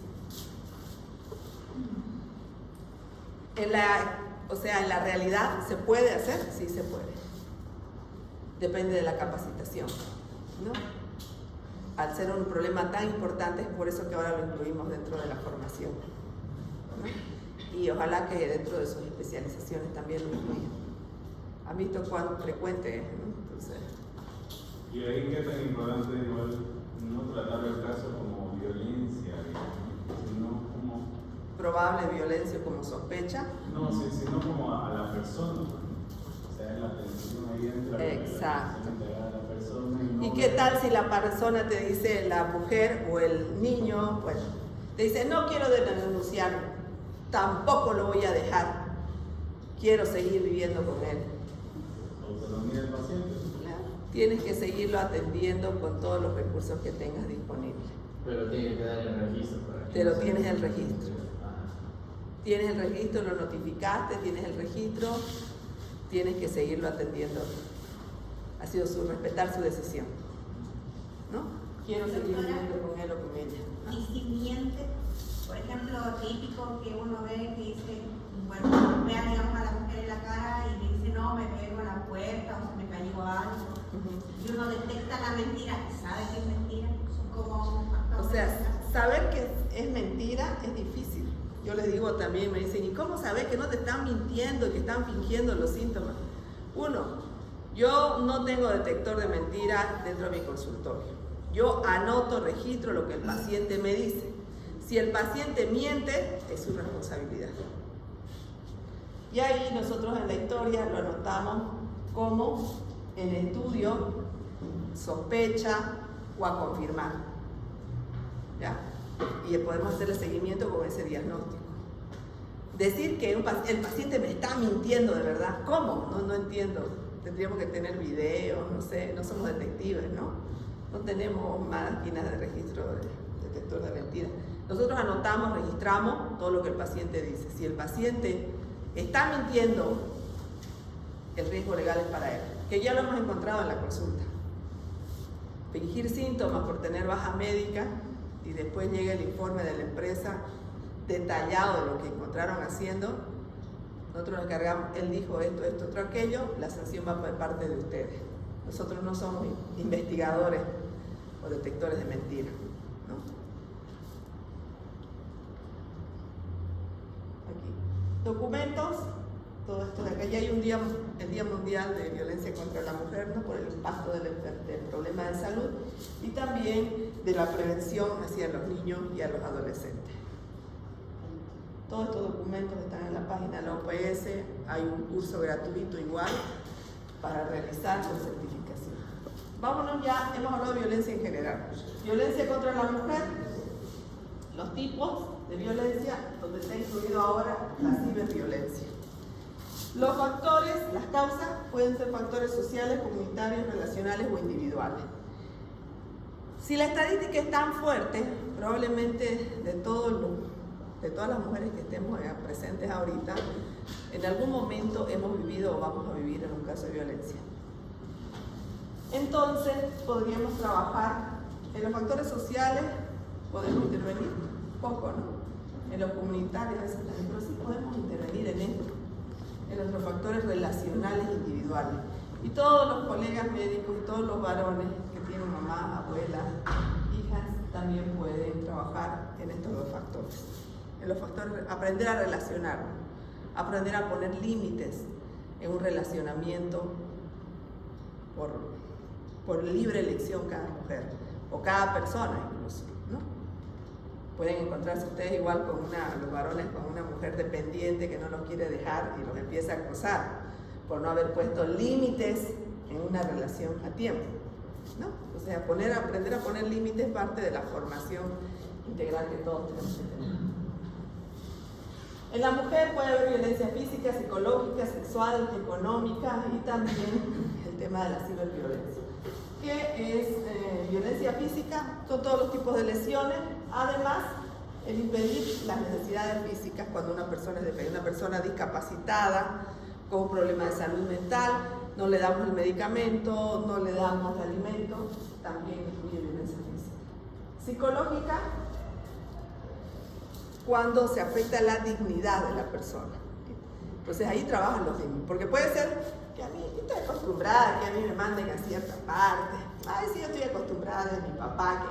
S1: En la realidad, ¿se puede hacer? Sí se puede. Depende de la capacitación, ¿no? Al ser un problema tan importante, es por eso que ahora lo incluimos dentro de la formación, ¿no? Y ojalá que dentro de sus especializaciones también lo incluyan. ¿Han visto cuán frecuente es, ¿no? Entonces,
S5: Y ahí qué tan importante igual no tratar el caso como violencia, sino como
S1: probable violencia como sospecha.
S5: no, sino como a la persona. O sea, la atención ahí entra.
S1: Exacto.
S5: La persona
S1: ¿Y qué tal si la persona te dice, la mujer o el niño, pues, te dice: no quiero denunciar, tampoco lo voy a dejar, quiero seguir viviendo con él?
S5: Autonomía del paciente.
S1: Tienes que seguirlo atendiendo con todos los recursos que tengas disponibles.
S3: Pero tiene que dar el registro para que.
S1: Pero tienes el registro. Tienes el registro, lo notificaste, tienes el registro, tienes que seguirlo atendiendo. Ha sido respetar su decisión, ¿no? Quiero seguir viviendo con él o con ella.
S9: Y si miente, por ejemplo, típico que uno ve que dice, bueno, vea, digamos, a la mujer en la cara y le dice: no, me pego a la puerta o se me cayó algo. Y uno detecta la mentira y sabe que es mentira.
S1: O sea, saber que es mentira es difícil. Yo les digo también, me dicen: ¿y cómo sabes que no te están mintiendo, que están fingiendo los síntomas? Uno, Yo no tengo detector de mentiras dentro de mi consultorio. Yo anoto, registro lo que el paciente me dice. Si el paciente miente, es su responsabilidad. Y ahí nosotros en la historia lo anotamos como el estudio, sospecha o a confirmar. ¿Ya? Y podemos hacer el seguimiento con ese diagnóstico. Decir que el paciente me está mintiendo de verdad, ¿cómo? No entiendo. Tendríamos que tener videos, no sé, no somos detectives, ¿no? No tenemos máquinas de registro de detector de mentiras. Nosotros anotamos, registramos todo lo que el paciente dice. Si el paciente está mintiendo, el riesgo legal es para él, que ya lo hemos encontrado en la consulta. Fingir síntomas por tener baja médica y después llega el informe de la empresa detallado de lo que encontraron haciendo. Nosotros nos encargamos, él dijo esto, otro, aquello, la sanción va por parte de ustedes. Nosotros no somos investigadores o detectores de mentiras, ¿no? Aquí. Documentos, todo esto de acá. Ya hay el Día Mundial de Violencia contra la Mujer, ¿no? Por el impacto del problema de salud y también de la prevención hacia los niños y a los adolescentes. Todos estos documentos están en la página de la OPS, hay un curso gratuito igual para realizar su certificación. Vámonos ya, hemos hablado de violencia en general. Violencia contra la mujer, los tipos de violencia, donde está incluido ahora la ciberviolencia. Los factores, las causas, pueden ser factores sociales, comunitarios, relacionales o individuales. Si la estadística es tan fuerte, probablemente de todas las mujeres que estemos presentes ahorita, en algún momento hemos vivido o vamos a vivir en un caso de violencia. Entonces, podríamos trabajar en los factores sociales, podemos intervenir poco, ¿no? En los comunitarios, pero sí podemos intervenir en esto, en nuestros factores relacionales individuales. Y todos los colegas médicos y todos los varones que tienen mamás, abuelas, hijas, también pueden trabajar en estos dos factores. En los factores, aprender a relacionarnos, aprender a poner límites en un relacionamiento por libre elección cada mujer, o cada persona incluso, ¿no? Pueden encontrarse ustedes igual con los varones con una mujer dependiente que no los quiere dejar y los empieza a acosar por no haber puesto límites en una relación a tiempo, ¿no? O sea, aprender a poner límites es parte de la formación integral que todos tenemos que tener. En la mujer puede haber violencia física, psicológica, sexual, económica y también el tema de la ciberviolencia. ¿Qué es violencia física? Son todos los tipos de lesiones. Además, el impedir las necesidades físicas cuando una persona discapacitada con un problema de salud mental, no le damos el medicamento, no le damos el alimento, también incluye violencia física. Psicológica, cuando se afecta la dignidad de la persona. Entonces ahí trabajan los límites, porque puede ser que a mí, yo estoy acostumbrada que a mí me manden a cierta parte. Ay, sí, yo estoy acostumbrada de mi papá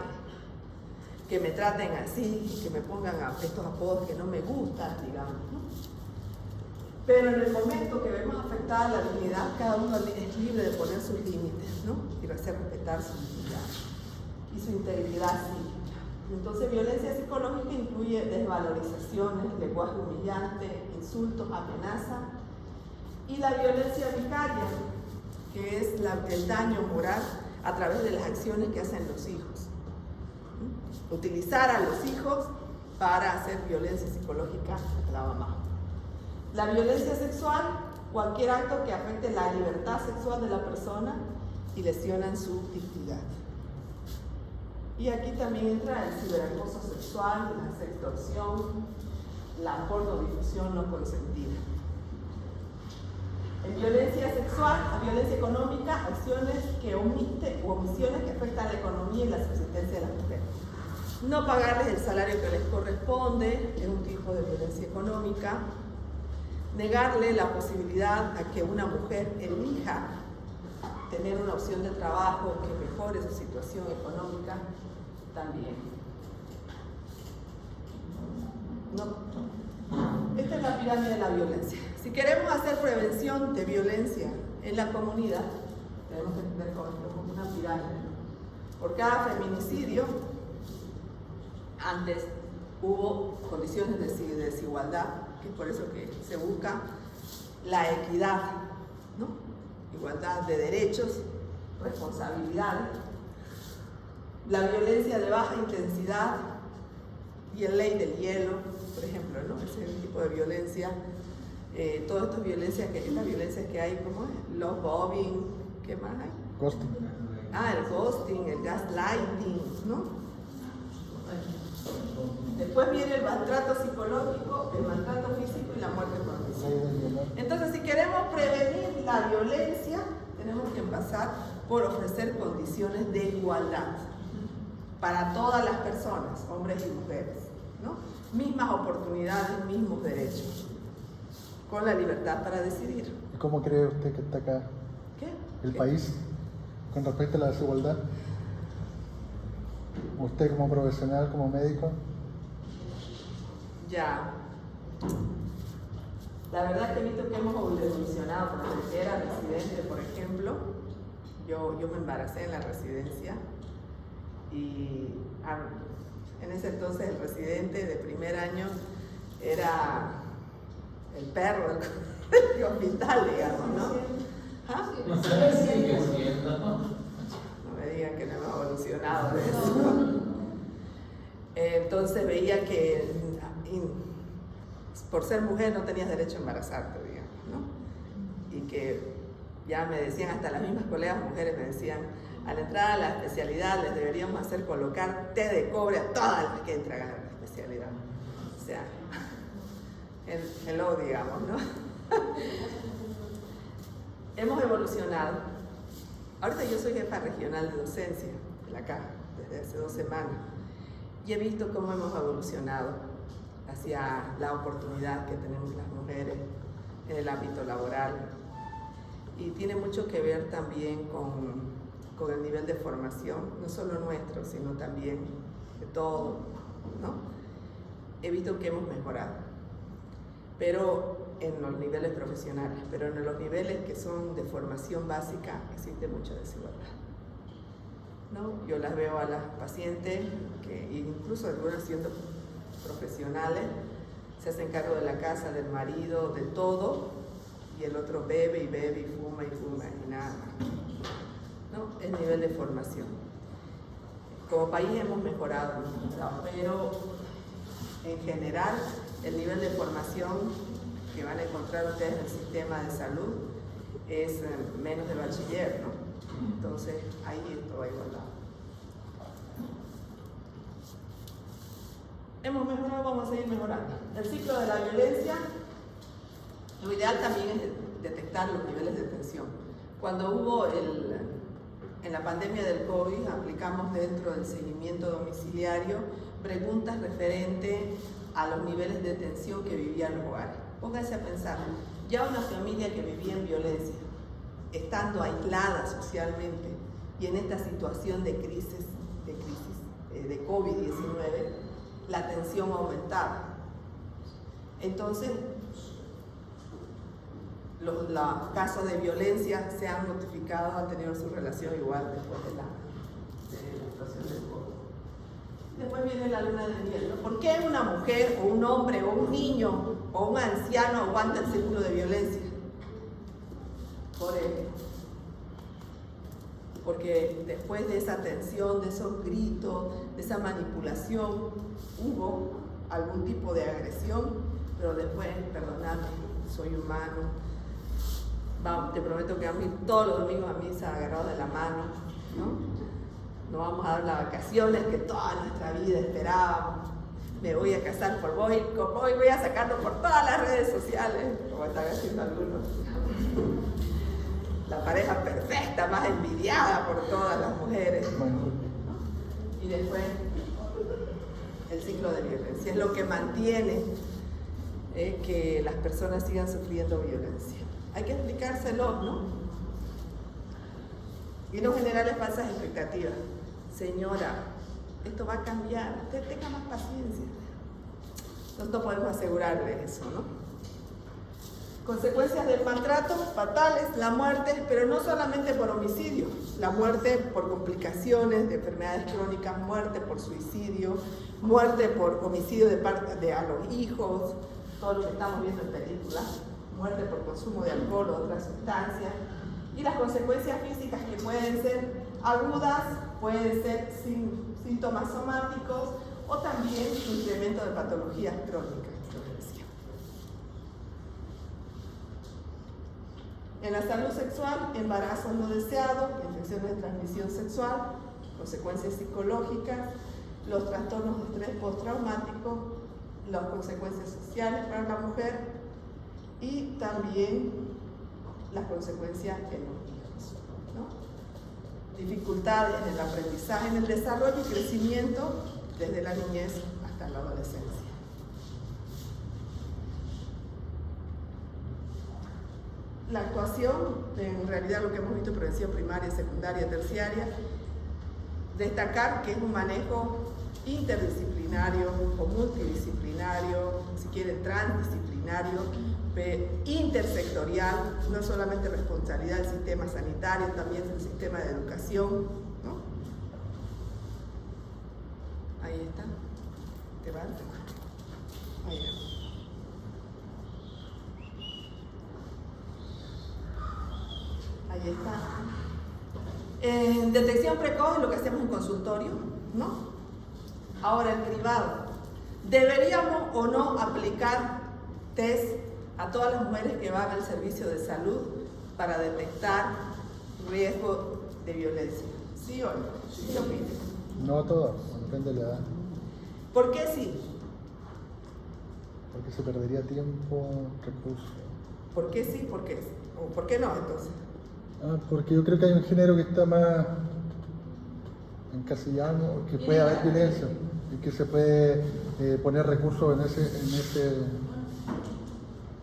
S1: que me traten así, que me pongan estos apodos que no me gustan, digamos, ¿no? Pero en el momento que vemos afectada la dignidad, cada uno es libre de poner sus límites, ¿no? Y hacer respetar su dignidad y su integridad psíquica. Entonces, violencia psicológica incluye desvalorizaciones, lenguaje humillante, insultos, amenazas. Y la violencia vicaria, que es el daño moral a través de las acciones que hacen los hijos. Utilizar a los hijos para hacer violencia psicológica a la mamá. La violencia sexual, cualquier acto que afecte la libertad sexual de la persona y lesionan su dignidad. Y aquí también entra el ciberacoso sexual, la sextorsión, la pornodifusión no consentida. En violencia sexual, la violencia económica, acciones que omite o omisiones que afectan la economía y la subsistencia de las mujeres. No pagarles el salario que les corresponde es un tipo de violencia económica. Negarle la posibilidad a que una mujer elija tener una opción de trabajo que mejore su situación económica también. Esta es la pirámide de la violencia. Si queremos hacer prevención de violencia en la comunidad, tenemos que entender como una pirámide, ¿no? Por cada feminicidio, antes hubo condiciones de desigualdad, que es por eso que se busca la equidad, ¿no? Igualdad de derechos, responsabilidades, la violencia de baja intensidad y el ley del hielo, por ejemplo, ¿no? Ese tipo de violencia, todas estas violencias que hay, ¿cómo es? Love bombing, ¿qué más hay?
S6: Ghosting.
S1: El ghosting, el gaslighting, ¿no? Después viene el maltrato psicológico, el maltrato físico y la muerte por homicidio. Entonces, si queremos prevenir la violencia, tenemos que empezar por ofrecer condiciones de igualdad para todas las personas, hombres y mujeres, ¿no? Mismas oportunidades, mismos derechos, con la libertad para decidir.
S6: ¿Y cómo cree usted que está acá el país con respecto a la desigualdad? Usted como profesional, como médico.
S1: Ya. La verdad es que he visto que hemos evolucionado. Cuando yo era residente, por ejemplo, yo me embaracé en la residencia y en ese entonces el residente de primer año era el perro del hospital, digamos, ¿no? ¿Ah?
S3: Sigue siendo.
S1: No me digan que no hemos evolucionado de eso. Entonces veía que por ser mujer no tenías derecho a embarazarte, digamos, ¿no? Y que ya me decían, hasta las mismas colegas mujeres me decían, al entrar a la especialidad les deberíamos hacer colocar té de cobre a todas las que entran a la especialidad. O sea, el O, digamos, ¿no? Hemos evolucionado. Ahorita yo soy jefa regional de docencia de la CAJ desde hace 2 semanas y he visto cómo hemos evolucionado hacia la oportunidad que tenemos las mujeres en el ámbito laboral, y tiene mucho que ver también con el nivel de formación, no solo nuestro, sino también de todo, ¿no? He visto que hemos mejorado, pero en los niveles profesionales, pero en los niveles que son de formación básica existe mucha desigualdad, ¿no? Yo las veo a las pacientes, que incluso algunas siendo profesionales, se hacen cargo de la casa, del marido, de todo, y el otro bebe y fuma y nada más, ¿no? El nivel de formación. Como país hemos mejorado, pero en general el nivel de formación que van a encontrar ustedes en el sistema de salud es menos de bachiller, ¿no? Entonces ahí esto hay igualdad. Hemos mejorado, vamos a seguir mejorando. El ciclo de la violencia, lo ideal también es detectar los niveles de tensión. Cuando hubo en la pandemia del COVID, aplicamos dentro del seguimiento domiciliario preguntas referentes a los niveles de tensión que vivían los hogares. Pónganse a pensar, ya una familia que vivía en violencia, estando aislada socialmente y en esta situación de crisis de COVID-19, la tensión aumentaba. Entonces, los casos de violencia se han notificado, han tenido su relación igual después de la situación del COVID. Después viene la luna de miel, ¿no? ¿Por qué una mujer o un hombre o un niño o un anciano aguanta el círculo de violencia? Porque después de esa tensión, de esos gritos, de esa manipulación, hubo algún tipo de agresión, pero después, perdóname, soy humano, te prometo que vamos a ir todos los domingos a misa agarrados de la mano, ¿no? No vamos a dar las vacaciones que toda nuestra vida esperábamos. Me voy a casar por vos y voy a sacarlo por todas las redes sociales, como están haciendo algunos. La pareja perfecta, más envidiada por todas las mujeres, ¿no? Y después el ciclo de violencia es lo que mantiene que las personas sigan sufriendo violencia. Hay que explicárselo, ¿no? Y no generarles falsas expectativas. Señora, esto va a cambiar, usted tenga más paciencia. Nosotros podemos asegurarle eso, ¿no? Consecuencias del maltrato, fatales, la muerte, pero no solamente por homicidio, la muerte por complicaciones de enfermedades crónicas, muerte por suicidio, muerte por homicidio a los hijos, todo lo que estamos viendo en películas, muerte por consumo de alcohol o otras sustancias, y las consecuencias físicas que pueden ser agudas, pueden ser sin síntomas somáticos o también incremento de patologías crónicas. En la salud sexual, embarazos no deseados, infecciones de transmisión sexual, consecuencias psicológicas, los trastornos de estrés postraumático, las consecuencias sociales para la mujer y también las consecuencias en los niños, ¿no? Dificultades en el aprendizaje, en el desarrollo y crecimiento desde la niñez hasta la adolescencia. La actuación, en realidad lo que hemos visto, prevención primaria, secundaria, terciaria, destacar que es un manejo interdisciplinario o multidisciplinario, si quiere transdisciplinario, intersectorial, no solamente responsabilidad del sistema sanitario, también del sistema de educación, ¿no? Ahí está. Te va. Ahí está. Ahí está. En detección precoz es lo que hacemos en consultorio, ¿no? Ahora, el cribado. ¿Deberíamos o no aplicar test a todas las mujeres que van al servicio de salud para detectar riesgo de violencia? ¿Sí o no? ¿Qué opinan?
S6: No a todas, depende de la edad.
S1: ¿Por qué sí?
S6: Porque se perdería tiempo, recursos.
S1: ¿Por qué sí? ¿Por qué? ¿O por qué no, entonces?
S6: Porque yo creo que hay un género que está más encasillado, que puede haber violencia y que se puede poner recursos en ese...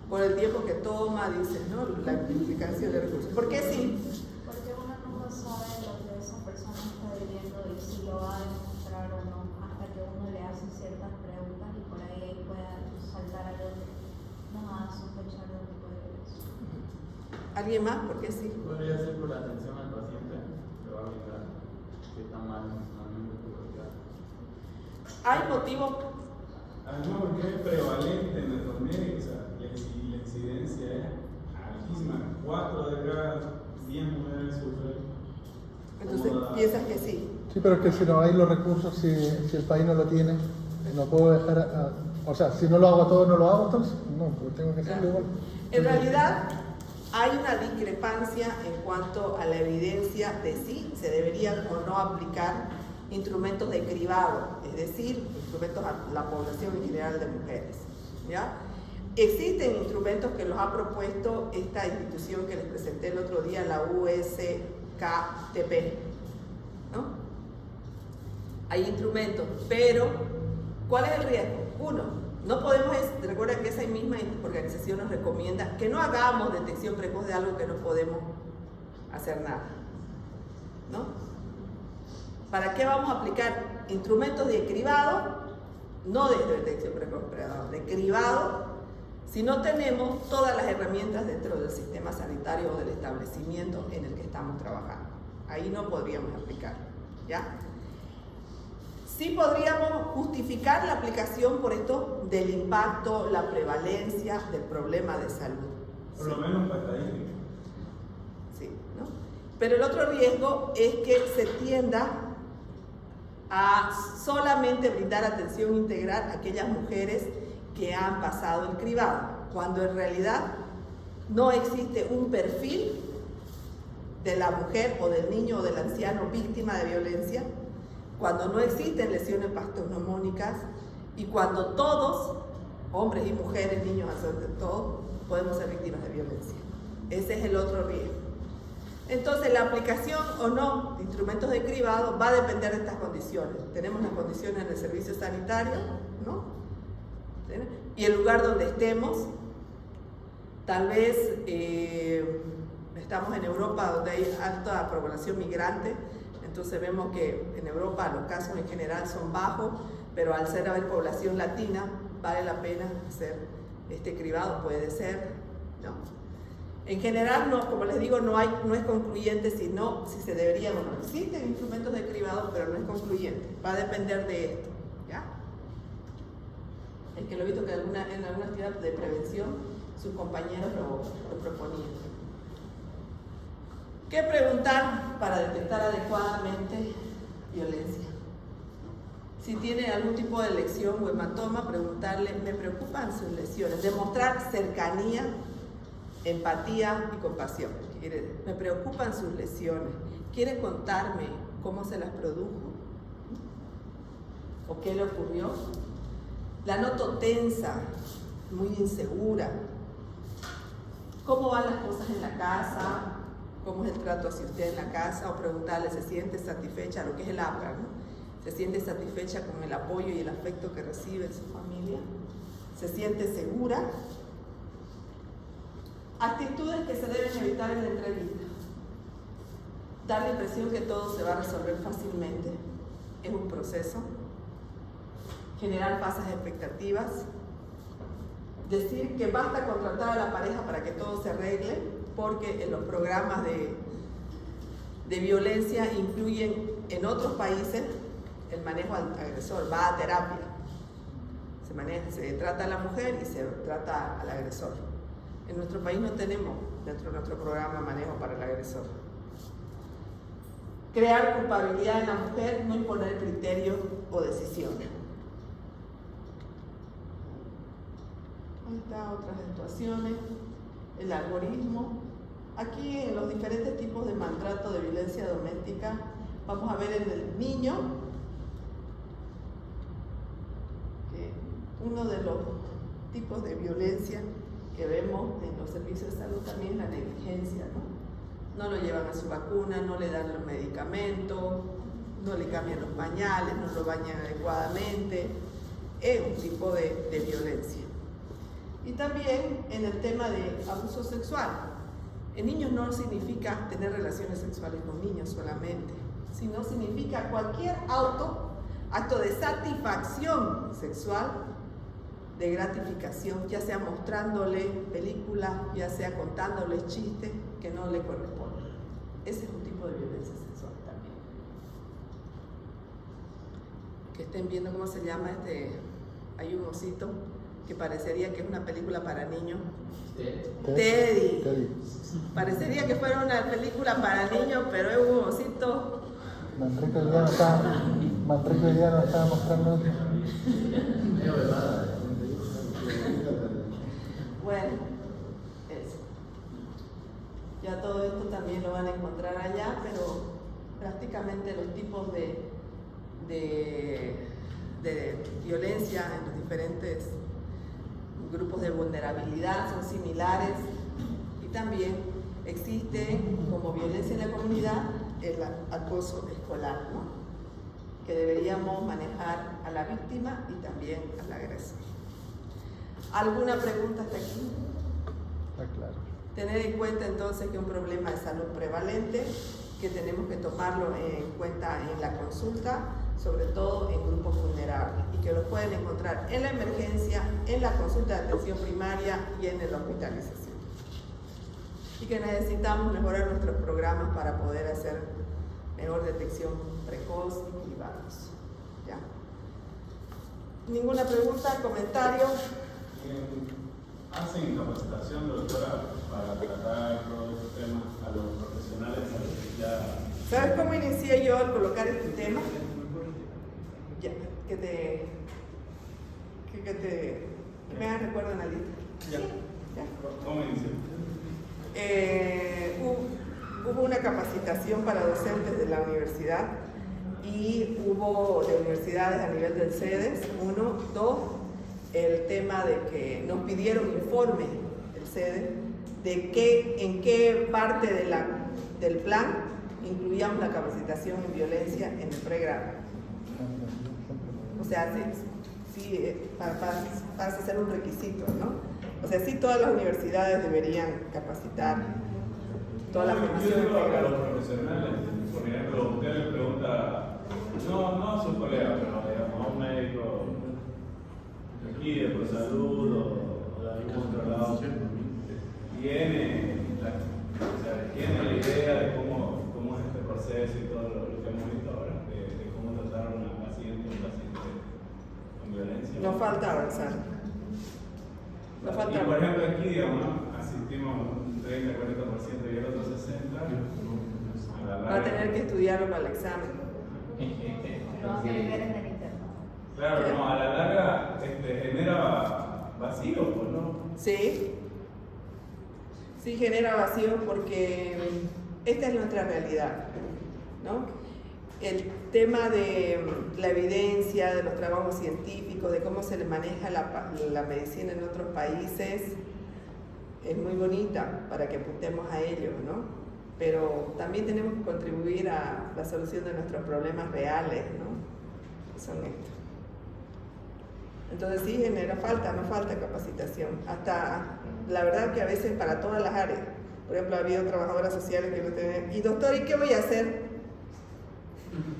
S1: Por el tiempo que toma, dices, ¿no? La implicación de recursos. ¿Por qué sí?
S8: Porque uno nunca sabe lo que esa persona está viviendo y si lo va a demostrar o no, hasta que uno le hace ciertas preguntas y por ahí pueda saltar algo que nos haga sospechar de un tipo de violencia.
S1: ¿Alguien más? ¿Por qué sí?
S7: Podría ser por la atención al paciente, que va a evitar que está mal emocionalmente.
S1: ¿Hay motivo?
S5: Además, porque es prevalente en nuestros médicos, o sea, la incidencia es altísima. 4 de cada 10 mujeres sufren.
S1: Entonces, ¿piensas que sí?
S6: Sí, pero es que si no hay los recursos, si el país no lo tiene, no puedo dejar o sea, si no lo hago todo, no lo hago, entonces no, porque tengo que hacerlo igual.
S1: En realidad, hay una discrepancia en cuanto a la evidencia de si se deberían o no aplicar instrumentos de cribado, es decir, instrumentos a la población en general de mujeres, ¿ya? Existen instrumentos que los ha propuesto esta institución que les presenté el otro día, la USKTP, ¿no? Hay instrumentos, pero ¿cuál es el riesgo? Uno, no podemos, recuerda que esa misma organización nos recomienda que no hagamos detección precoz de algo que no podemos hacer nada, ¿no? ¿Para qué vamos a aplicar instrumentos de cribado? No de detección precoz, pero de cribado, si no tenemos todas las herramientas dentro del sistema sanitario o del establecimiento en el que estamos trabajando. Ahí no podríamos aplicar, ¿ya? Sí podríamos justificar la aplicación por esto del impacto, la prevalencia del problema de salud.
S5: Por lo menos para estadística.
S1: Sí, ¿no? Pero el otro riesgo es que se tienda a solamente brindar atención integral a aquellas mujeres que han pasado el cribado, cuando en realidad no existe un perfil de la mujer o del niño o del anciano víctima de violencia, cuando no existen lesiones patognomónicas y cuando todos, hombres y mujeres, niños, adolescentes, todos, podemos ser víctimas de violencia. Ese es el otro riesgo. Entonces, la aplicación o no de instrumentos de cribado va a depender de estas condiciones. Tenemos las condiciones en el servicio sanitario, ¿no? Y el lugar donde estemos. Tal vez estamos en Europa, donde hay alta población migrante. Entonces vemos que en Europa los casos en general son bajos, pero al ser haber población latina, vale la pena hacer este cribado, puede ser, ¿no? En general, no, como les digo, no es concluyente si se deberían o no. Existen instrumentos de cribado, pero no es concluyente. Va a depender de esto, ¿ya? Es que lo he visto que en alguna actividad de prevención sus compañeros lo proponían. ¿Qué preguntar para detectar adecuadamente violencia? Si tiene algún tipo de lesión o hematoma, preguntarle, me preocupan sus lesiones. Demostrar cercanía, empatía y compasión. Me preocupan sus lesiones. ¿Quiere contarme cómo se las produjo? ¿O qué le ocurrió? La noto tensa, muy insegura. ¿Cómo van las cosas en la casa? ¿Cómo es el trato hacia usted en la casa? O preguntarle, ¿se siente satisfecha? Lo que es el habla, ¿no? ¿Se siente satisfecha con el apoyo y el afecto que recibe de su familia? ¿Se siente segura? Actitudes que se deben evitar en la entrevista. Dar la impresión que todo se va a resolver fácilmente. Es un proceso. Generar falsas expectativas. Decir que basta contratar a la pareja para que todo se arregle, porque en los programas de violencia incluyen en otros países el manejo al agresor, va a terapia. Se trata a la mujer y se trata al agresor. En nuestro país no tenemos dentro de nuestro programa manejo para el agresor. Crear culpabilidad en la mujer, no imponer criterios o decisiones. Ahí está otras situaciones. El algoritmo. Aquí en los diferentes tipos de maltrato, de violencia doméstica, vamos a ver en el niño que uno de los tipos de violencia que vemos en los servicios de salud también es la negligencia, ¿no? No lo llevan a su vacuna, no le dan los medicamentos, no le cambian los pañales, no lo bañan adecuadamente. Es un tipo de violencia. Y también en el tema de abuso sexual. En niños no significa tener relaciones sexuales con niños solamente, sino significa cualquier acto de satisfacción sexual, de gratificación, ya sea mostrándole películas, ya sea contándoles chistes que no le corresponden. Ese es un tipo de violencia sexual también. Que estén viendo cómo se llama hay un osito que parecería que es una película para niños. Teddy. Parecería que fuera una película para niños, pero es un osito.
S6: Manrique hoy día nos estaba mostrando otro.
S1: Bueno, eso. Ya todo esto también lo van a encontrar allá, pero prácticamente los tipos de violencia en los diferentes grupos de vulnerabilidad son similares, y también existe como violencia en la comunidad el acoso escolar, ¿no? Que deberíamos manejar a la víctima y también al agresor. ¿Alguna pregunta hasta aquí?
S6: Está claro.
S1: Tener en cuenta entonces que es un problema de salud prevalente, que tenemos que tomarlo en cuenta en la consulta, sobre todo en grupos vulnerables, y que lo pueden encontrar en la emergencia, en la consulta de atención primaria y en la hospitalización. Y que necesitamos mejorar nuestros programas para poder hacer mejor detección precoz y cribados. ¿Ya? ¿Ninguna pregunta, comentario?
S5: ¿Hacen capacitación, doctora, para tratar todos estos temas a los profesionales?
S1: ¿Sabes cómo inicié yo al colocar este tema? Ya, que me hagan recuerdo en la lista.
S5: Ya. ¿Cómo inició?
S1: Hubo una capacitación para docentes de la universidad y hubo de universidades a nivel del CEDES, 1, 2, el tema de que nos pidieron informe del CEDES de en qué parte del plan incluíamos la capacitación en violencia en el pregrado. O sea, sí, pasa a ser un requisito, ¿no? O sea, sí, todas las universidades deberían capacitar toda la formación.
S5: Yo digo a los profesionales, por ejemplo, usted le pregunta, no a su colega, pero digamos, a un médico aquí de ProSalud o de algún otro lado, tiene la idea de cómo es este proceso y todo lo que hemos visto ahora, de cómo tratar a un paciente con violencia.
S1: Nos falta avanzar. Nos falta
S5: Y por ejemplo aquí, digamos, asistimos un 30-40% y el otro 60%.
S1: Va a tener que estudiarlo para el examen.
S8: Lo van a ver en el interno.
S5: Claro, no, a la larga genera vacío, pues, ¿no?
S1: Sí. Sí genera vacío porque esta es nuestra realidad, ¿no? El tema de la evidencia, de los trabajos científicos, de cómo se le maneja la medicina en otros países, es muy bonita para que apuntemos a ello, ¿no? Pero también tenemos que contribuir a la solución de nuestros problemas reales, ¿no? Que son estos. Entonces sí, nos falta capacitación. Hasta, la verdad que a veces para todas las áreas. Por ejemplo, ha habido trabajadoras sociales que no tienen... Y doctor, ¿y qué voy a hacer?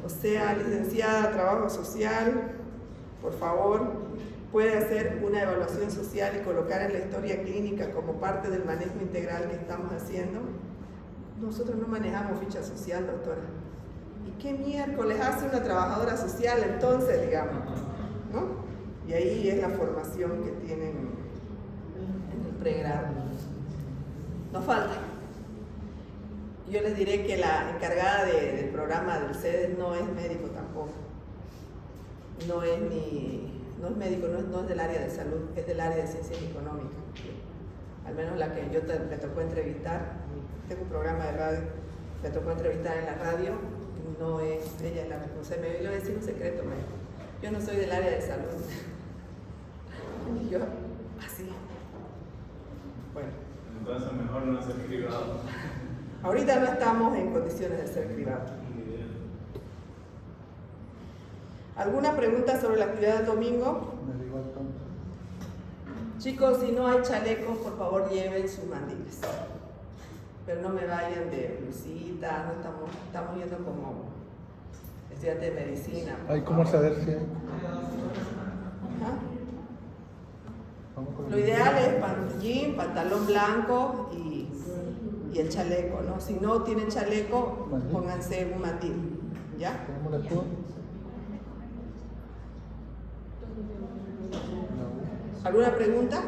S1: O sea, licenciada, trabajo social, por favor, puede hacer una evaluación social y colocar en la historia clínica como parte del manejo integral que estamos haciendo. Nosotros no manejamos ficha social, doctora. ¿Y qué miércoles hace una trabajadora social entonces, digamos? ¿No? Y ahí es la formación que tienen en el pregrado. Nos falta. Yo les diré que la encargada del programa del CEDES no es médico tampoco. No es médico, no es del área de salud, es del área de ciencias económicas. Al menos la que me tocó entrevistar, tengo un programa de radio, me tocó entrevistar en la radio, no es, ella es la responsable. Yo le voy a decir un secreto, yo no soy del área de salud. Y yo, así. Bueno.
S5: Entonces mejor no ser privado.
S1: Ahorita no estamos en condiciones de ser privados. ¿Alguna pregunta sobre la actividad del domingo?
S6: Me digo al tonto.
S1: Chicos, si no hay chalecos, por favor lleven sus mandiles. Pero no me vayan de blusita, no estamos yendo como estudiantes de medicina.
S6: Ay, ¿cómo saber si hay?
S1: Ajá. Lo ideal es jean, pantalón blanco y el chaleco, ¿no? Si no tienen chaleco, pónganse un mandil, ¿ya?
S6: ¿Tenemos la escudo?
S1: ¿Alguna pregunta?